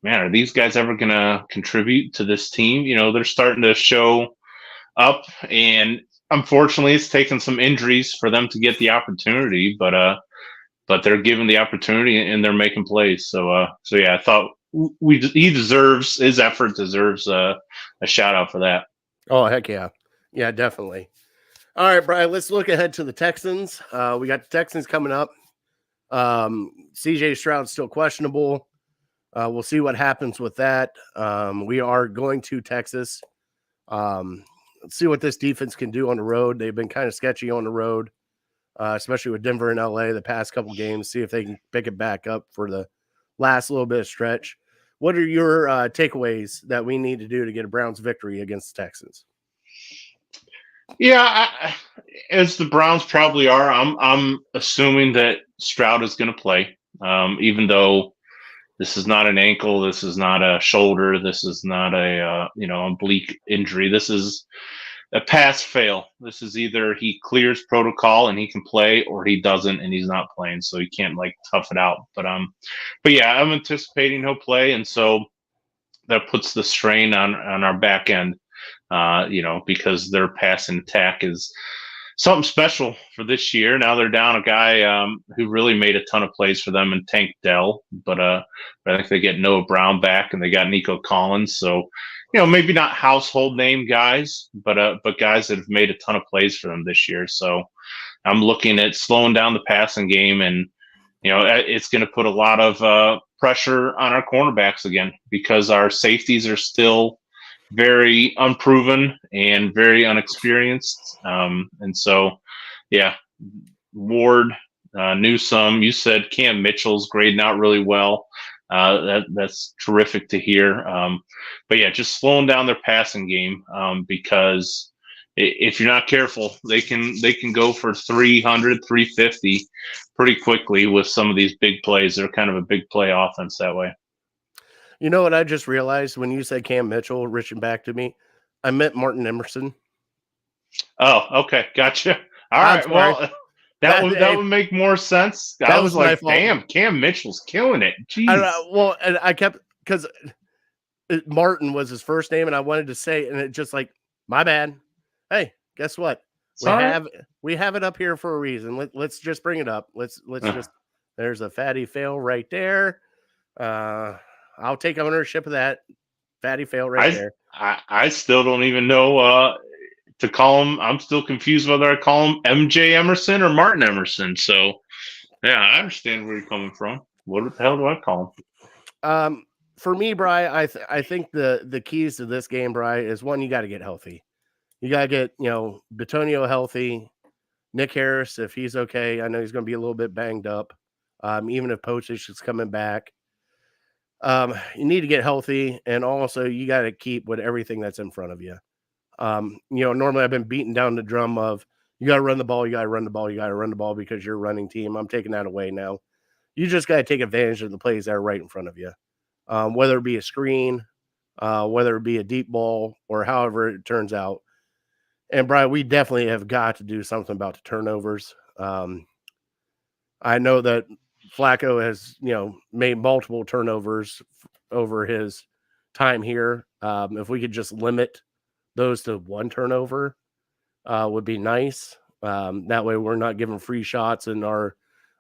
S4: man, are these guys ever going to contribute to this team? You know, they're starting to show up, and unfortunately, it's taken some injuries for them to get the opportunity, but they're given the opportunity and they're making plays. So yeah, I thought his effort deserves a shout out for that.
S3: Oh, heck yeah. Yeah, definitely. All right, Brian, let's look ahead to the Texans. We got the Texans coming up. CJ Stroud's still questionable. We'll see what happens with that. We are going to Texas. Let's see what this defense can do on the road. They've been kind of sketchy on the road, especially with Denver and LA the past couple games. See if they can pick it back up for the last little bit of stretch. What are your takeaways that we need to do to get a Browns victory against the Texans?
S4: Yeah, as the Browns probably are, I'm assuming that Stroud is going to play, even though this is not an ankle, this is not a shoulder, this is not a oblique injury. This is a pass fail. This is either he clears protocol and he can play, or he doesn't and he's not playing, so he can't like tough it out. But yeah, I'm anticipating he'll play, and so that puts the strain on our back end, because their passing attack is something special for this year. Now they're down a guy who really made a ton of plays for them, and Tank Dell, but I think they get Noah Brown back and they got Nico Collins, so maybe not household name guys, but guys that have made a ton of plays for them this year. So I'm looking at slowing down the passing game, and it's going to put a lot of pressure on our cornerbacks again, because our safeties are still very unproven and very unexperienced. And so, yeah, Ward, Newsome, you said Cam Mitchell's grading out really well. That's terrific to hear. But yeah, just slowing down their passing game, because if you're not careful, they can go for 300, 350 pretty quickly with some of these big plays. They're kind of a big play offense that way.
S3: You know what I just realized when you said Cam Mitchell reaching back to me? I meant Martin Emerson.
S4: Oh, okay. Gotcha. All right. Well, that would make more sense. I was like, damn, Cam Mitchell's killing it. Jeez.
S3: Well, and I kept, because Martin was his first name, and I wanted to say, and it just like, my bad. Hey, guess what? We have it up here for a reason. Let's just bring it up. Let's just, there's a fatty fail right there. I'll take ownership of that fatty fail there.
S4: I still don't even know to call him. I'm still confused whether I call him MJ Emerson or Martin Emerson. So, yeah, I understand where you're coming from. What the hell do I call
S3: him? For me, Bri, I think the keys to this game, Bri, is one, you got to get healthy. You got to get, Bitonio healthy. Nick Harris, if he's okay, I know he's going to be a little bit banged up. Even if Postage is coming back. You need to get healthy, and also you got to keep with everything that's in front of you. Normally I've been beating down the drum of you got to run the ball, you got to run the ball, you got to run the ball because you're a running team. I'm taking that away now. You just got to take advantage of the plays that are right in front of you, whether it be a screen, whether it be a deep ball, or however it turns out. And Brian, we definitely have got to do something about the turnovers. I know that Flacco has, made multiple turnovers over his time here. If we could just limit those to one turnover, would be nice. That way we're not giving free shots in our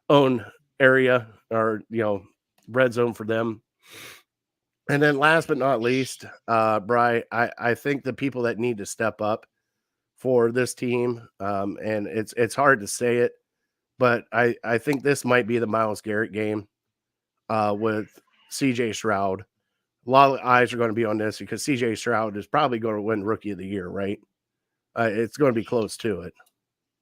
S3: own area or, red zone for them. And then last but not least, Bri, I think the people that need to step up for this team, and it's hard to say it, but I think this might be the Myles Garrett game with CJ Stroud. A lot of eyes are going to be on this because CJ Stroud is probably going to win Rookie of the Year, right? It's going to be close to it.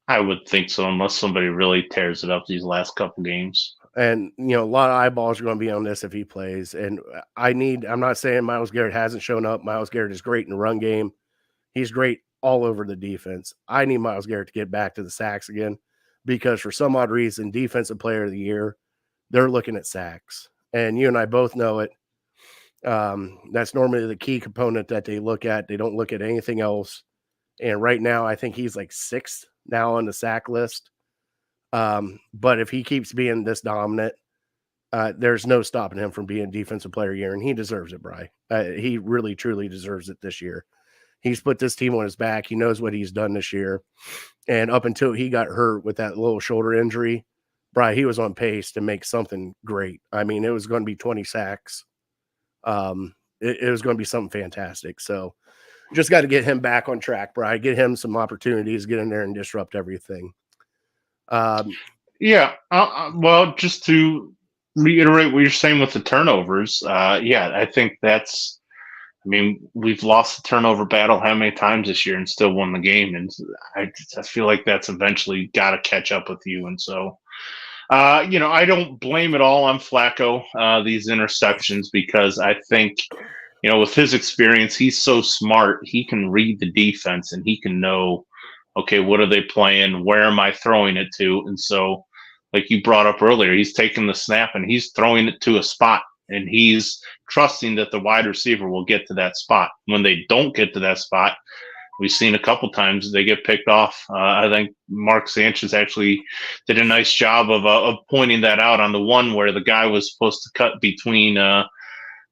S4: I would think so, unless somebody really tears it up these last couple games.
S3: And, a lot of eyeballs are going to be on this if he plays. And I'm not saying Myles Garrett hasn't shown up. Myles Garrett is great in the run game. He's great all over the defense. I need Myles Garrett to get back to the sacks again because for some odd reason, defensive player of the year, they're looking at sacks. And you and I both know it. That's normally the key component that they look at. They don't look at anything else. And right now, I think he's like 6th now on the sack list. But if he keeps being this dominant, there's no stopping him from being defensive player of the year, and he deserves it, Bri. He really, truly deserves it this year. He's put this team on his back. He knows what he's done this year. And up until he got hurt with that little shoulder injury, Bri, he was on pace to make something great. I mean, it was going to be 20 sacks. It was going to be something fantastic. So just got to get him back on track, Bri. Get him some opportunities, get in there and disrupt everything.
S4: Well, just to reiterate what you're saying with the turnovers, I think we've lost the turnover battle how many times this year and still won the game, and I feel like that's eventually got to catch up with you. And so, I don't blame it all on Flacco, these interceptions, because I think, with his experience, he's so smart. He can read the defense and he can know, okay, what are they playing? Where am I throwing it to? And so, like you brought up earlier, he's taking the snap and he's throwing it to a spot, and he's trusting that the wide receiver will get to that spot. When they don't get to that spot, we've seen a couple times they get picked off. I think Mark Sanchez actually did a nice job of pointing that out on the one where the guy was supposed to cut between the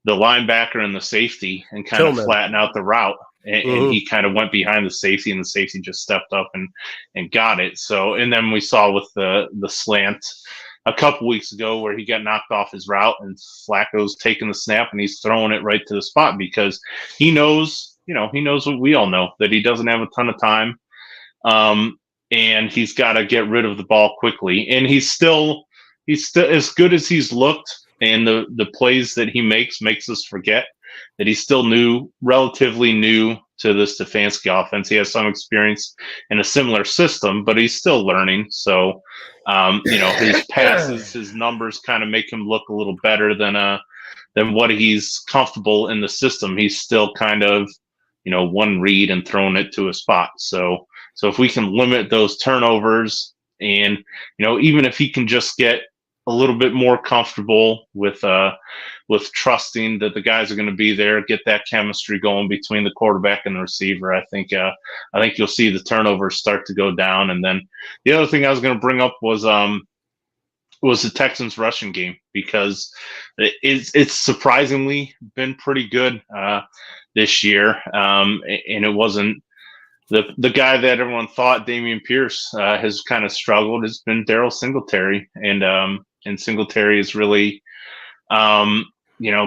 S4: linebacker and the safety and kind of flatten out the route. And he kind of went behind the safety, and the safety just stepped up and got it. So, and then we saw with the slant a couple weeks ago where he got knocked off his route, and Flacco's taking the snap and he's throwing it right to the spot because he knows, he knows what we all know, that he doesn't have a ton of time. And he's got to get rid of the ball quickly. And he's still as good as he's looked, and the plays that he makes us forget that he's still relatively new to the Stefanski offense. He has some experience in a similar system, but he's still learning. So, his passes, his numbers kind of make him look a little better than what he's comfortable in the system. He's still kind of, one read and throwing it to a spot. So if we can limit those turnovers, and, even if he can just get a little bit more comfortable with trusting that the guys are going to be there, get that chemistry going between the quarterback and the receiver, I think you'll see the turnovers start to go down. And then the other thing I was going to bring up was the Texans rushing game, because it's surprisingly been pretty good this year. And it wasn't the guy that everyone thought, Dameon Pierce, has kind of struggled. It's been Darryl Singletary, and Singletary is really,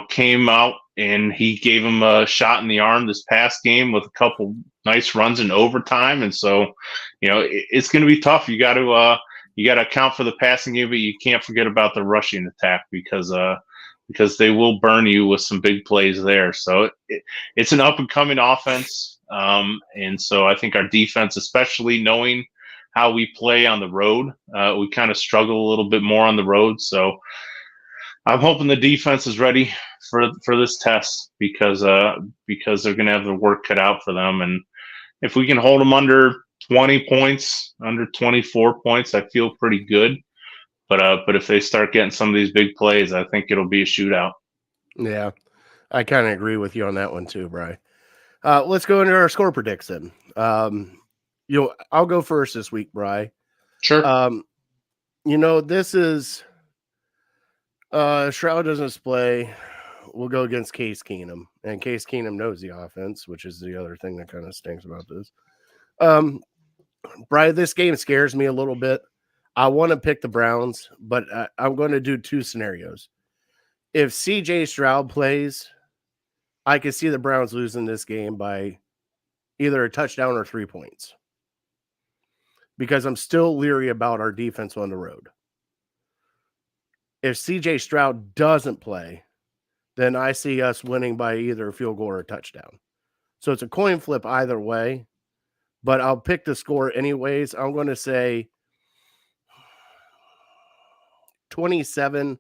S4: came out and he gave him a shot in the arm this past game with a couple nice runs in overtime. And so, it's going to be tough. You got to account for the passing game, but you can't forget about the rushing attack because they will burn you with some big plays there. So it's an up and coming offense. And so I think our defense, especially knowing how we play on the road, we kind of struggle a little bit more on the road. So I'm hoping the defense is ready for this test, because they're going to have the work cut out for them. And if we can hold them under 20 points, under 24 points, I feel pretty good. But if they start getting some of these big plays, I think it'll be a shootout.
S3: Yeah, I kind of agree with you on that one too, Bri. Let's go into our score prediction. I'll go first this week, Bri.
S4: Sure.
S3: This is Stroud doesn't play. We'll go against Case Keenum, and Case Keenum knows the offense, which is the other thing that kind of stinks about this. Bri, this game scares me a little bit. I want to pick the Browns, but I'm going to do two scenarios. If CJ Stroud plays, I could see the Browns losing this game by either a touchdown or 3 points, because I'm still leery about our defense on the road. If CJ Stroud doesn't play, then I see us winning by either a field goal or a touchdown. So it's a coin flip either way, but I'll pick the score anyways. I'm going to say 27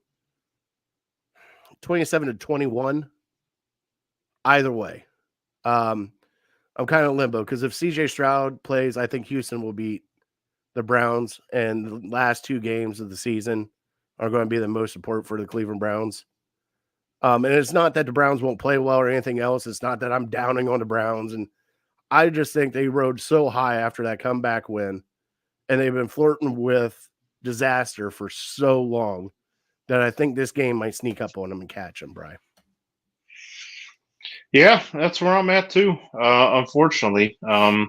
S3: to 21. Either way. I'm kind of limbo because if CJ Stroud plays, I think Houston will beat the Browns, and the last 2 games of the season are going to be the most important for the Cleveland Browns. And it's not that the Browns won't play well or anything else. It's not that I'm downing on the Browns. And I just think they rode so high after that comeback win, and they've been flirting with disaster for so long that I think this game might sneak up on them and catch them, Bri.
S4: Yeah, that's where I'm at too. Unfortunately, I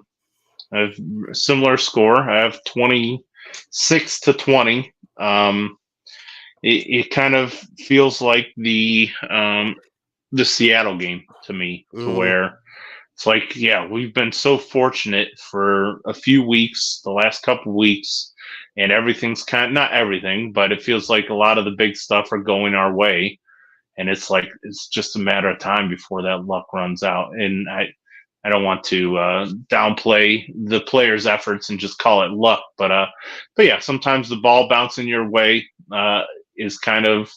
S4: have a similar score. I have 26 to 20. It kind of feels like the Seattle game to me, to where it's like, yeah, we've been so fortunate for a few weeks, the last couple of weeks, and everything's not everything, but it feels like a lot of the big stuff are going our way. And it's like, it's just a matter of time before that luck runs out. And I don't want to downplay the players' efforts and just call it luck, but yeah, sometimes the ball bouncing your way is kind of,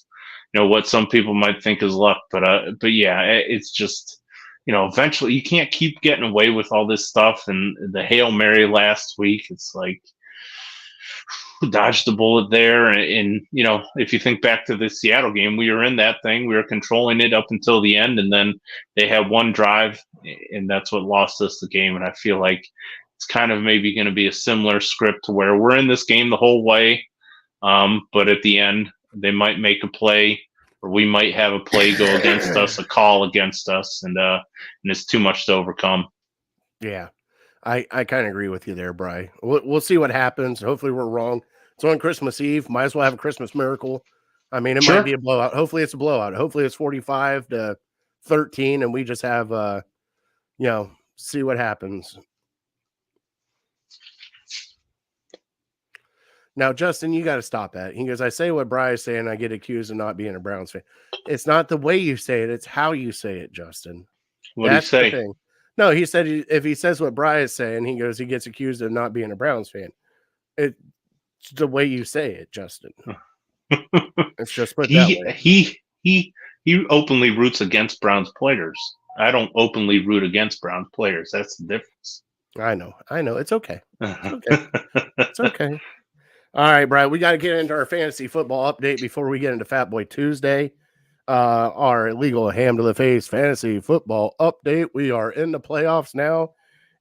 S4: what some people might think is luck, but yeah, it's just, eventually you can't keep getting away with all this stuff. And the Hail Mary last week, it's like, dodged the bullet there. And if you think back to the Seattle game, we were in that thing, we were controlling it up until the end, and then they had one drive, and that's what lost us the game. And I feel like it's kind of maybe going to be a similar script to where we're in this game the whole way, but at the end they might make a play, or we might have a play go against us, a call against us, and it's too much to overcome.
S3: Yeah. I kind of agree with you there, Bri. We'll see what happens. Hopefully we're wrong. It's on Christmas Eve. Might as well have a Christmas miracle. I mean, it might be a blowout. Hopefully it's a blowout. Hopefully it's 45 to 13, and we just have, see what happens. Now, Justin, you got to stop that. He goes, I say what Bri is saying, I get accused of not being a Browns fan. It's not the way you say it. It's how you say it, Justin.
S4: What do you say?
S3: The thing. No, he said if he says what Bri is saying, he goes, he gets accused of not being a Browns fan. It's the way you say it, Justin. It's just put that way.
S4: He openly roots against Browns players. I don't openly root against Browns players. That's the difference.
S3: I know. It's okay. It's okay. All right, Brian, we got to get into our fantasy football update before we get into Fat Boy Tuesday. Our illegal ham to the face fantasy football update. We are in the playoffs now,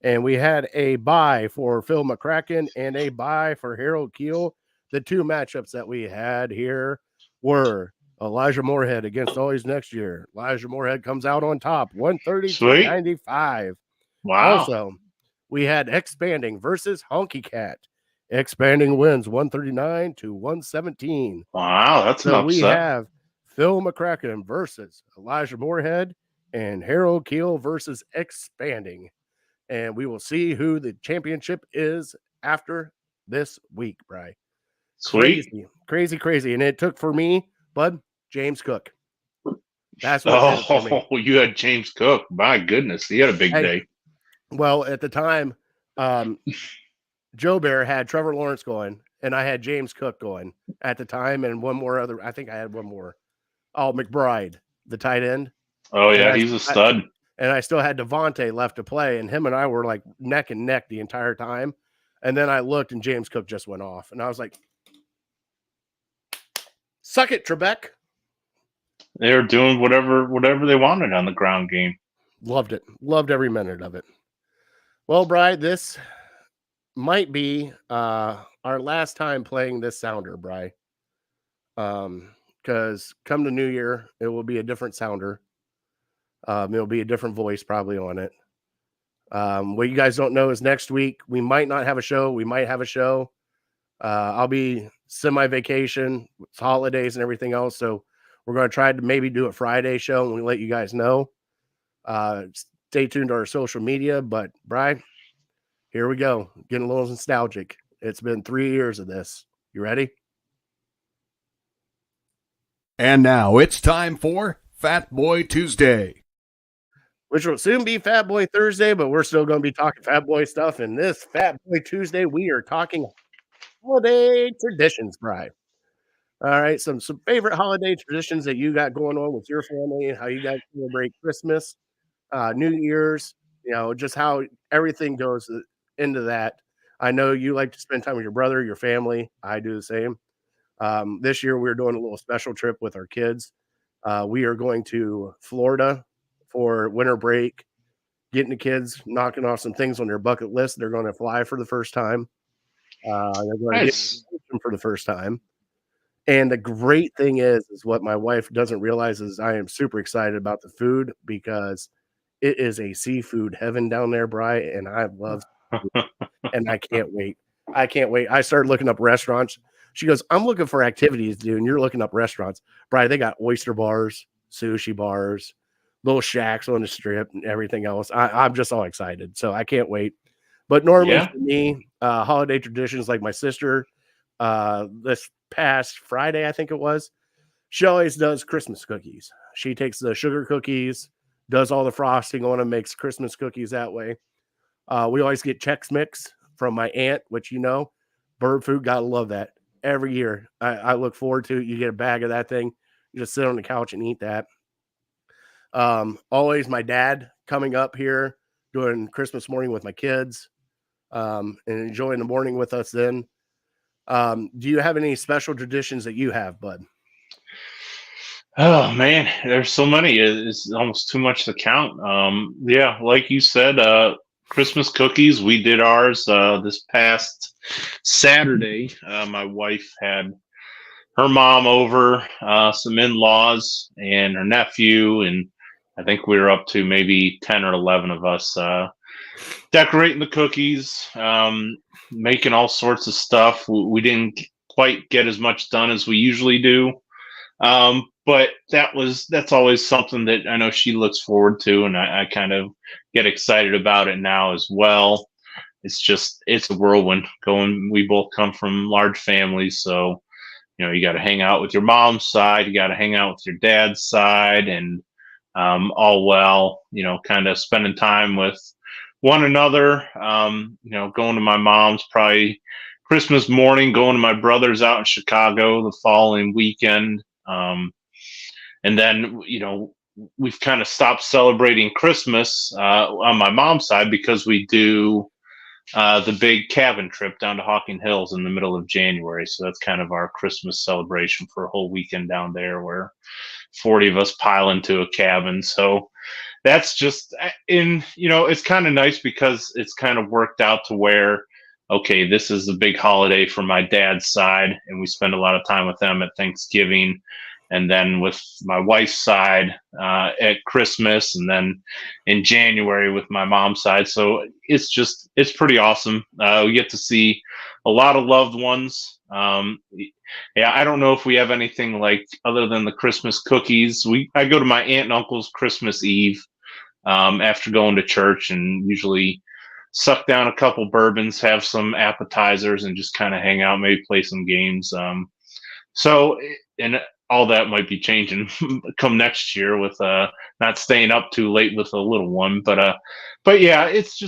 S3: and we had a bye for Phil McCracken and a bye for Harold Kheel. The 2 matchups that we had here were Elijah Moorhead against Always Next Year. Elijah Moorhead comes out on top, 130-95.
S4: Wow.
S3: Also, we had Expanding versus Honky Cat. Expanding wins 139-117.
S4: Wow, that's an upset.
S3: We have Phil McCracken versus Elijah Moorhead and Harold Kheel versus Expanding. And we will see who the championship is after this week, Bri.
S4: Sweet.
S3: Crazy. And it took for me, bud, James Cook. That's what for me.
S4: You had James Cook. My goodness, he had a big day.
S3: Well, at the time, Joe Bear had Trevor Lawrence going, and I had James Cook going at the time, and one more other. I think I had one more. Oh, McBride, the tight end.
S4: Oh, yeah, he's a stud.
S3: And I still had Devontae left to play, and him and I were like neck and neck the entire time. And then I looked, and James Cook just went off, and I was like, "Suck it, Trebek."
S4: They were doing whatever they wanted on the ground game.
S3: Loved it. Loved every minute of it. Well, Bri, this might be our last time playing this sounder, Bri. Because come the new year, it will be a different sounder. It'll be a different voice probably on it. What you guys don't know is next week we might not have a show. We might have a show. I'll be semi-vacation. It's holidays and everything else, so we're going to try to maybe do a Friday show and we'll let you guys know. Stay tuned to our social media. But, Bri, here we go. Getting a little nostalgic. It's been 3 years of this. You ready?
S5: And now it's time for Fat Boy Tuesday.
S3: Which will soon be Fat Boy Thursday, but we're still going to be talking Fat Boy stuff. And this Fat Boy Tuesday, we are talking holiday traditions, Bri. All right, some favorite holiday traditions that you got going on with your family, how you guys celebrate Christmas, New Year's, just how everything goes into that. I know you like to spend time with your brother, your family. I do the same. This year, we're doing a little special trip with our kids. We are going to Florida for winter break, getting the kids knocking off some things on their bucket list. They're going to fly for the first time. They're going to get
S4: Nice.
S3: for the first time. And the great thing is what my wife doesn't realize is I am super excited about the food because it is a seafood heaven down there, Bri, and I love and I can't wait. I can't wait. I started looking up restaurants. She goes, I'm looking for activities, dude, and you're looking up restaurants. Bri, they got oyster bars, sushi bars, little shacks on the strip, and everything else. I'm just all excited. So I can't wait. But normally
S4: Yeah.
S3: for me, holiday traditions like my sister, this past Friday, I think it was, she always does Christmas cookies. She takes the sugar cookies, does all the frosting on them, makes Christmas cookies that way. We always get Chex Mix from my aunt, which bird food, gotta love that. Every year, I look forward to it. You get a bag of that thing, you just sit on the couch and eat that. Always my dad coming up here doing Christmas morning with my kids, and enjoying the morning with us then. Do you have any special traditions that you have, bud?
S4: Oh man, there's so many. It's almost too much to count. Yeah, like you said, Christmas cookies. We did ours this past Saturday. My wife had her mom over, some in-laws, and her nephew, and I think we were up to maybe 10 or 11 of us decorating the cookies, making all sorts of stuff. We didn't quite get as much done as we usually do. But that's always something that I know she looks forward to, and I kind of get excited about it now as well. It's a whirlwind going. We both come from large families, so you got to hang out with your mom's side, you got to hang out with your dad's side, and all well, kind of spending time with one another. Going to my mom's probably Christmas morning, going to my brother's out in Chicago the following weekend. And then, we've kind of stopped celebrating Christmas on my mom's side because we do the big cabin trip down to Hocking Hills in the middle of January. So that's kind of our Christmas celebration for a whole weekend down there where 40 of us pile into a cabin. So that's just it's kind of nice because it's kind of worked out to where, okay, this is the big holiday for my dad's side, and we spend a lot of time with them at Thanksgiving, and then with my wife's side at Christmas, and then in January with my mom's side. So it's pretty awesome. We get to see a lot of loved ones. Yeah, I don't know if we have anything like other than the Christmas cookies. I go to my aunt and uncle's Christmas Eve after going to church, and usually suck down a couple bourbons, have some appetizers, and just kind of hang out, maybe play some games. So, and all that might be changing come next year with not staying up too late with a little one. But yeah, it's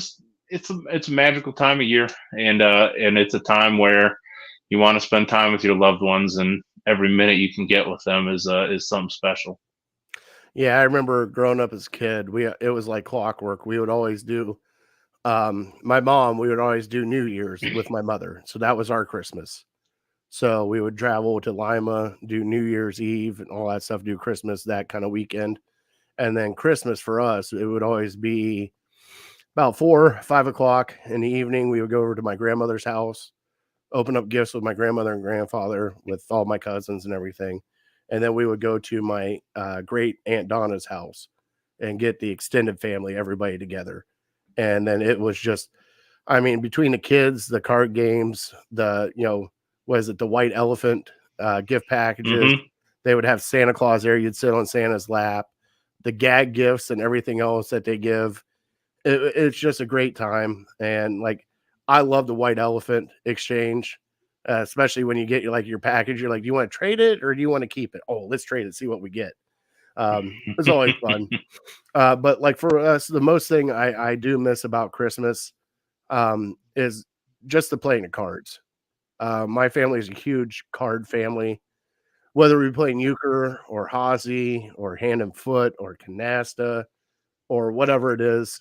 S4: a magical time of year, and it's a time where you want to spend time with your loved ones, and every minute you can get with them is something special.
S3: Yeah, I remember growing up as a kid. It was like clockwork. We would always do my mom. We would always do New Year's with my mother, so that was our Christmas. So we would travel to Lima, do New Year's Eve and all that stuff, do Christmas that kind of weekend. And then Christmas for us, it would always be about 4, 5 o'clock in the evening. We would go over to my grandmother's house, open up gifts with my grandmother and grandfather, with all my cousins and everything. And then we would go to my great Aunt Donna's house and get the extended family, everybody together. And then it was just, between the kids, the card games, the white elephant gift packages.
S4: Mm-hmm.
S3: They would have Santa Claus there. You'd sit on Santa's lap, the gag gifts and everything else that they give. It's just a great time. And I love the white elephant exchange, especially when you get your package. You're like, do you want to trade it or do you want to keep it? Oh, let's trade it. See what we get. It's always fun. But for us, the most thing I do miss about Christmas is just the playing of cards. My family is a huge card family. whether we playing euchre or Hazy or hand and foot or canasta or whatever it is.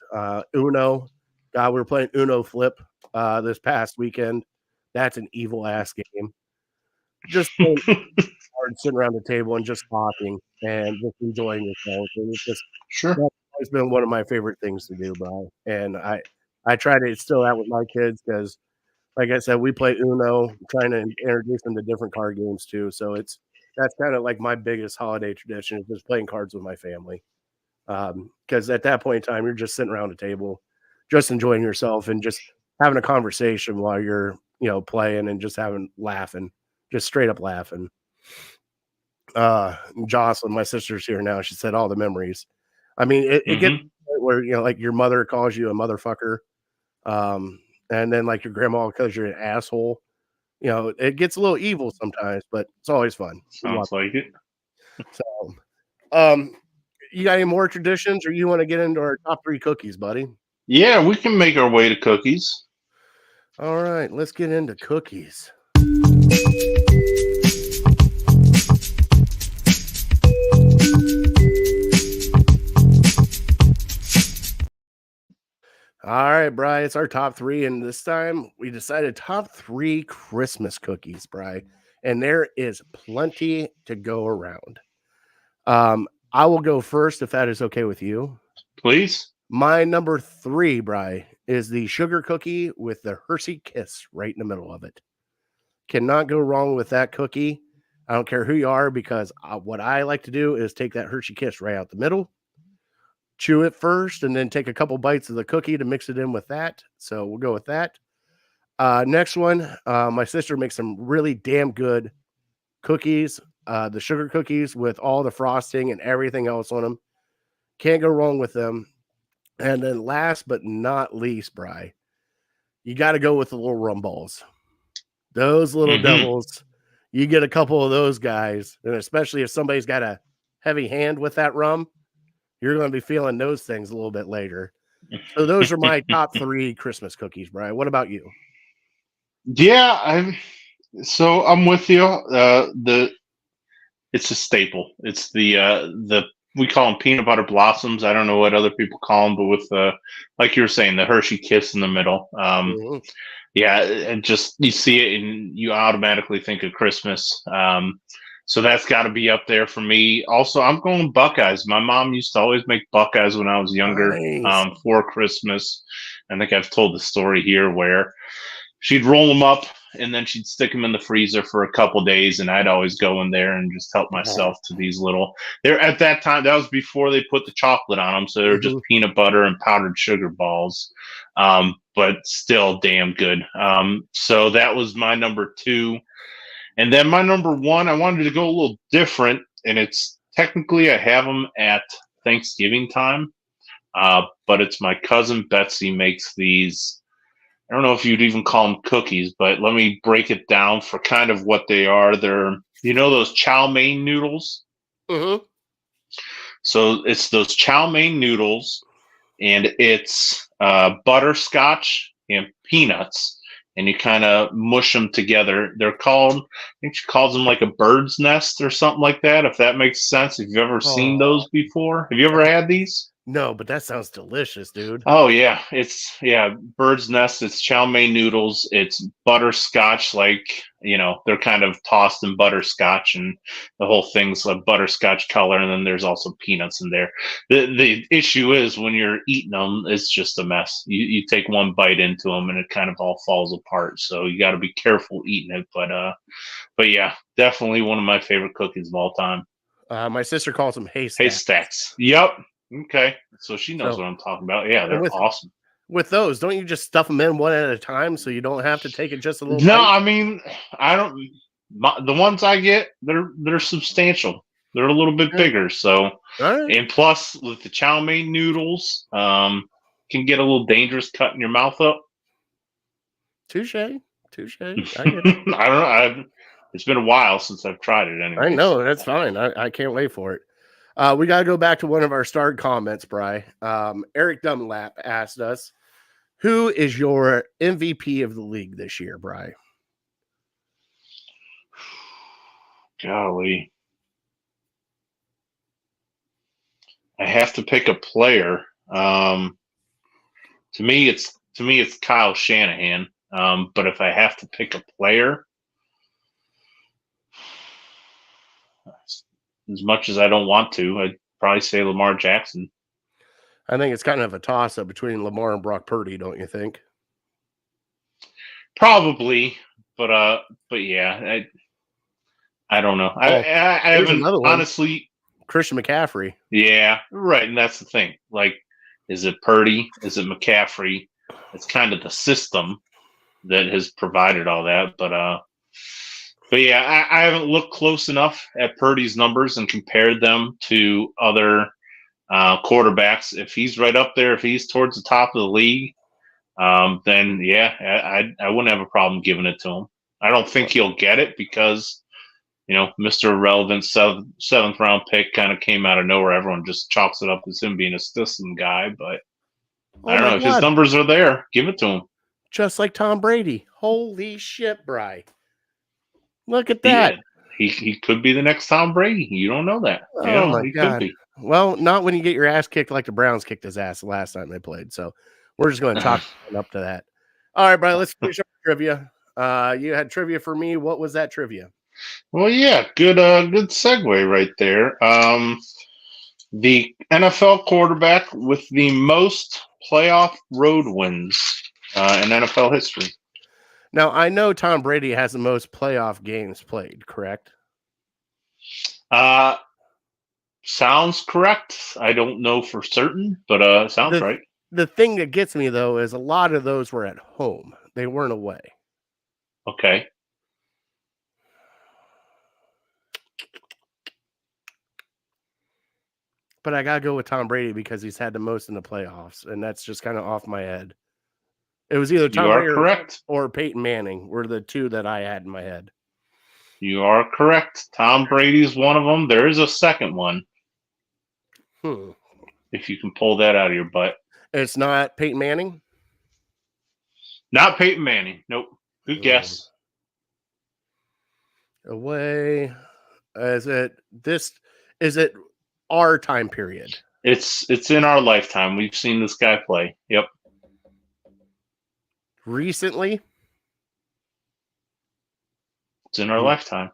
S3: Uno. God, we were playing Uno Flip this past weekend. That's an evil ass game. Just playing cards, sitting around the table and just talking and just enjoying yourself. And it's just
S4: Sure.
S3: that's always been one of my favorite things to do, Brian. And I try to instill that with my kids because, like I said, we play Uno, trying to introduce them to different card games too. So that's kind of like my biggest holiday tradition is just playing cards with my family. Because at that point in time, you're just sitting around a table, just enjoying yourself and just having a conversation while you're, playing and just laughing, just straight up laughing. Jocelyn, my sister's here now. She said all the memories. I mean, it gets to the point where, like your mother calls you a motherfucker. And then like your grandma because you're an asshole. It gets a little evil sometimes, but it's always fun.
S4: Sounds like it.
S3: So, um, you got any more traditions, or you want to get into our top 3 cookies, buddy?
S4: Yeah, we can make our way to cookies.
S3: All right, let's get into cookies. All right, Bri, it's our top 3, and this time we decided top 3 Christmas cookies, Bri, and there is plenty to go around. I will go first if that is okay with you.
S4: Please.
S3: My number 3, Bri, is the sugar cookie with the Hershey Kiss right in the middle of it. Cannot go wrong with that cookie. I don't care who you are because what I like to do is take that Hershey Kiss right out the middle, chew it first, and then take a couple bites of the cookie to mix it in with that. So we'll go with that. Next one, my sister makes some really damn good cookies, the sugar cookies with all the frosting and everything else on them. Can't go wrong with them. And then last but not least, Bri, you got to go with the little rum balls. Those little devils, you get a couple of those guys, and especially if somebody's got a heavy hand with that rum, you're going to be feeling those things a little bit later. So those are my top 3 Christmas cookies, Brian. What about you?
S4: Yeah, I'm with you. It's a staple. It's the we call them peanut butter blossoms. I don't know what other people call them, but with like you were saying, the Hershey Kiss in the middle. Yeah, and just you see it and you automatically think of Christmas. So that's got to be up there for me. Also, I'm going Buckeyes. My mom used to always make Buckeyes when I was younger.
S3: Nice.
S4: For Christmas. I think I've told the story here where she'd roll them up and then she'd stick them in the freezer for a couple days, and I'd always go in there and just help myself to these little. They're at that time, that was before they put the chocolate on them, so they're just peanut butter and powdered sugar balls, but still damn good. So that was my number 2, and then my number 1, I wanted to go a little different, and it's technically I have them at Thanksgiving time, but it's my cousin Betsy makes these. I don't know if you'd even call them cookies, but let me break it down for kind of what they are. They're, those chow mein noodles? So it's those chow mein noodles, and it's butterscotch and peanuts, and you kind of mush them together. They're called, I think she calls them like a bird's nest or something like that, if that makes sense. Have you ever seen those before? Have you ever had these?
S3: No, but that sounds delicious, dude.
S4: Oh yeah, bird's nest. It's chow mein noodles. It's butterscotch, like they're kind of tossed in butterscotch, and the whole thing's a butterscotch color. And then there's also peanuts in there. The issue is when you're eating them, it's just a mess. You take one bite into them, and it kind of all falls apart. So you got to be careful eating it. But yeah, definitely one of my favorite cookies of all time.
S3: My sister calls them haystacks.
S4: Haystacks. Yep. Okay, so she knows what I'm talking about. Yeah, they're awesome.
S3: With those, don't you just stuff them in one at a time so you don't have to take it just a little?
S4: No,
S3: bite?
S4: I mean, I don't. The ones I get, they're substantial. They're a little bit bigger. So, and plus with the chow mein noodles, can get a little dangerous cutting your mouth up.
S3: Touche. I get it.
S4: I don't know. It's been a while since I've tried it. Anyway,
S3: I know that's fine. I can't wait for it. We got to go back to one of our starred comments, Bri. Eric Dunlap asked us, who is your MVP of the league this year, Bri?
S4: Golly. I have to pick a player. To me, it's Kyle Shanahan. But if I have to pick a player, as much as I don't want to, I'd probably say Lamar Jackson.
S3: I think it's kind of a toss-up between Lamar and Brock Purdy, don't you think?
S4: Probably, but yeah, I don't know. I
S3: Here's
S4: haven't
S3: another one.
S4: honestly.
S3: Christian McCaffrey.
S4: Yeah, right, and that's the thing. Like, is it Purdy? Is it McCaffrey? It's kind of the system that has provided all that, but yeah, I haven't looked close enough at Purdy's numbers and compared them to other quarterbacks. If he's right up there, if he's towards the top of the league, then yeah, I wouldn't have a problem giving it to him. I don't think he'll get it because, Mr. Irrelevant seventh round pick kind of came out of nowhere. Everyone just chalks it up as him being a system guy, but I don't know. If his numbers are there, give it to him.
S3: Just like Tom Brady. Holy shit, Bri. Look at that.
S4: He could be the next Tom Brady. You don't know that.
S3: Oh my
S4: he
S3: God.
S4: could be.
S3: Well, not when you get your ass kicked like the Browns kicked his ass the last time they played. So we're just going to talk up to that. All right, Bri, let's finish up trivia. You had trivia for me. What was that trivia?
S4: Well, yeah, good segue right there. The NFL quarterback with the most playoff road wins in NFL history.
S3: Now, I know Tom Brady has the most playoff games played, correct?
S4: Sounds correct. I don't know for certain, but sounds right.
S3: The thing that gets me, though, is a lot of those were at home. They weren't away.
S4: Okay.
S3: But I got to go with Tom Brady because he's had the most in the playoffs, and that's just kind of off my head. It was either Tom Brady or Peyton Manning were the two that I had in my head.
S4: You are correct. Tom Brady's one of them. There is a second one. If you can pull that out of your butt.
S3: It's not Peyton Manning?
S4: Not Peyton Manning. Nope. Good guess.
S3: Away. Is it our time period?
S4: It's in our lifetime. We've seen this guy play. Yep.
S3: Recently?
S4: It's in our lifetime.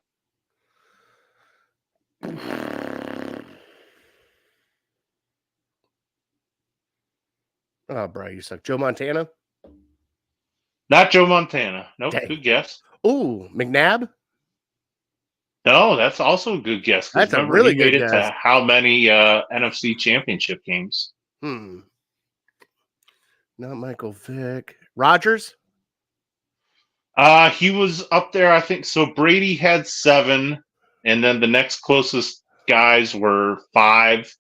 S3: Oh, bro, you suck. Joe Montana?
S4: Not Joe Montana. Nope.
S3: Dang.
S4: Good guess.
S3: Ooh, McNabb?
S4: No, that's also a good guess.
S3: That's a really good guess.
S4: To how many NFC Championship games?
S3: Not Michael Vick. Rodgers?
S4: He was up there, I think. So Brady had 7, and then the next closest guys were 5,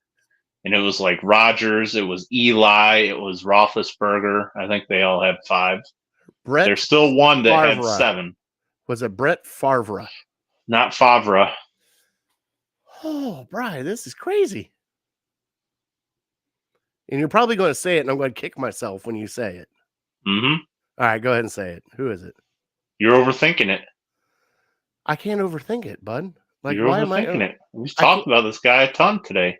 S4: and it was like Rodgers, it was Eli, it was Roethlisberger. I think they all had 5. There's still one that had 7.
S3: Was it Brett Favre?
S4: Not Favre.
S3: Oh, Brian, this is crazy. And you're probably going to say it, and I'm going to kick myself when you say it.
S4: Mm-hmm.
S3: All right, go ahead and say it. Who is it?
S4: You're overthinking it.
S3: I can't overthink it, bud. Like,
S4: You're overthinking it. We've talked about this guy a ton today.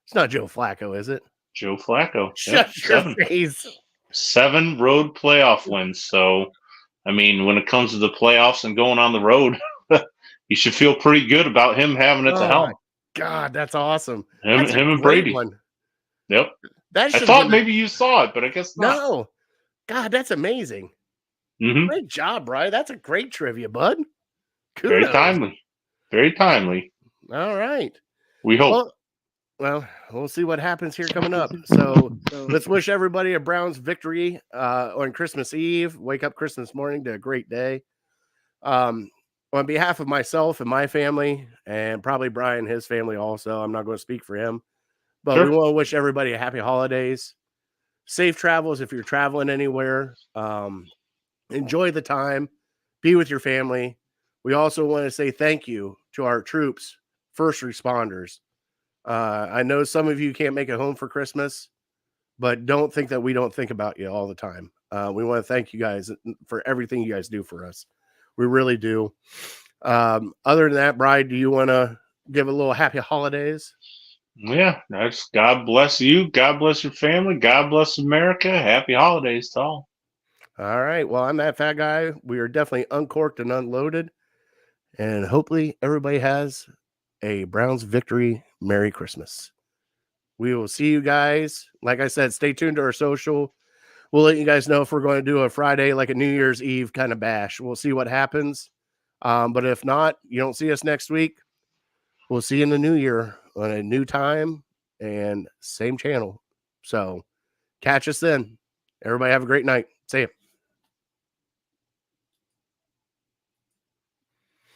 S3: It's not Joe Flacco, is it?
S4: Joe Flacco.
S3: Shut your face.
S4: 7 road playoff wins. So, I mean, when it comes to the playoffs and going on the road, you should feel pretty good about him having it to helm.
S3: God, that's awesome.
S4: Him and Brady.
S3: One.
S4: Yep.
S3: I
S4: thought maybe you saw it, but I guess not.
S3: No. God, that's amazing.
S4: Mm-hmm.
S3: Great job, Brian. That's a great trivia, bud. Kudos.
S4: Very timely. Very timely.
S3: All right.
S4: We hope.
S3: Well, we'll see what happens here coming up. So let's wish everybody a Browns victory on Christmas Eve. Wake up Christmas morning to a great day. On behalf of myself and my family, and probably Brian, his family also, I'm not going to speak for him, but we want to wish everybody a happy holidays. Safe travels if you're traveling anywhere. Enjoy the time. Be with your family. We also want to say thank you to our troops, first responders. I know some of you can't make it home for Christmas, but don't think that we don't think about you all the time. We want to thank you guys for everything you guys do for us. We really do. Other than that, Bri, do you want to give a little happy holidays?
S4: Yeah, that's God bless you. God bless your family. God bless America. Happy holidays to all.
S3: All right. Well, I'm that fat guy. We are definitely uncorked and unloaded. And hopefully everybody has a Browns victory. Merry Christmas. We will see you guys. Like I said, stay tuned to our social. We'll let you guys know if we're going to do a Friday, like a New Year's Eve kind of bash. We'll see what happens. But if not, you don't see us next week. We'll see you in the new year on a new time and same channel. So catch us then. Everybody have a great night. See you.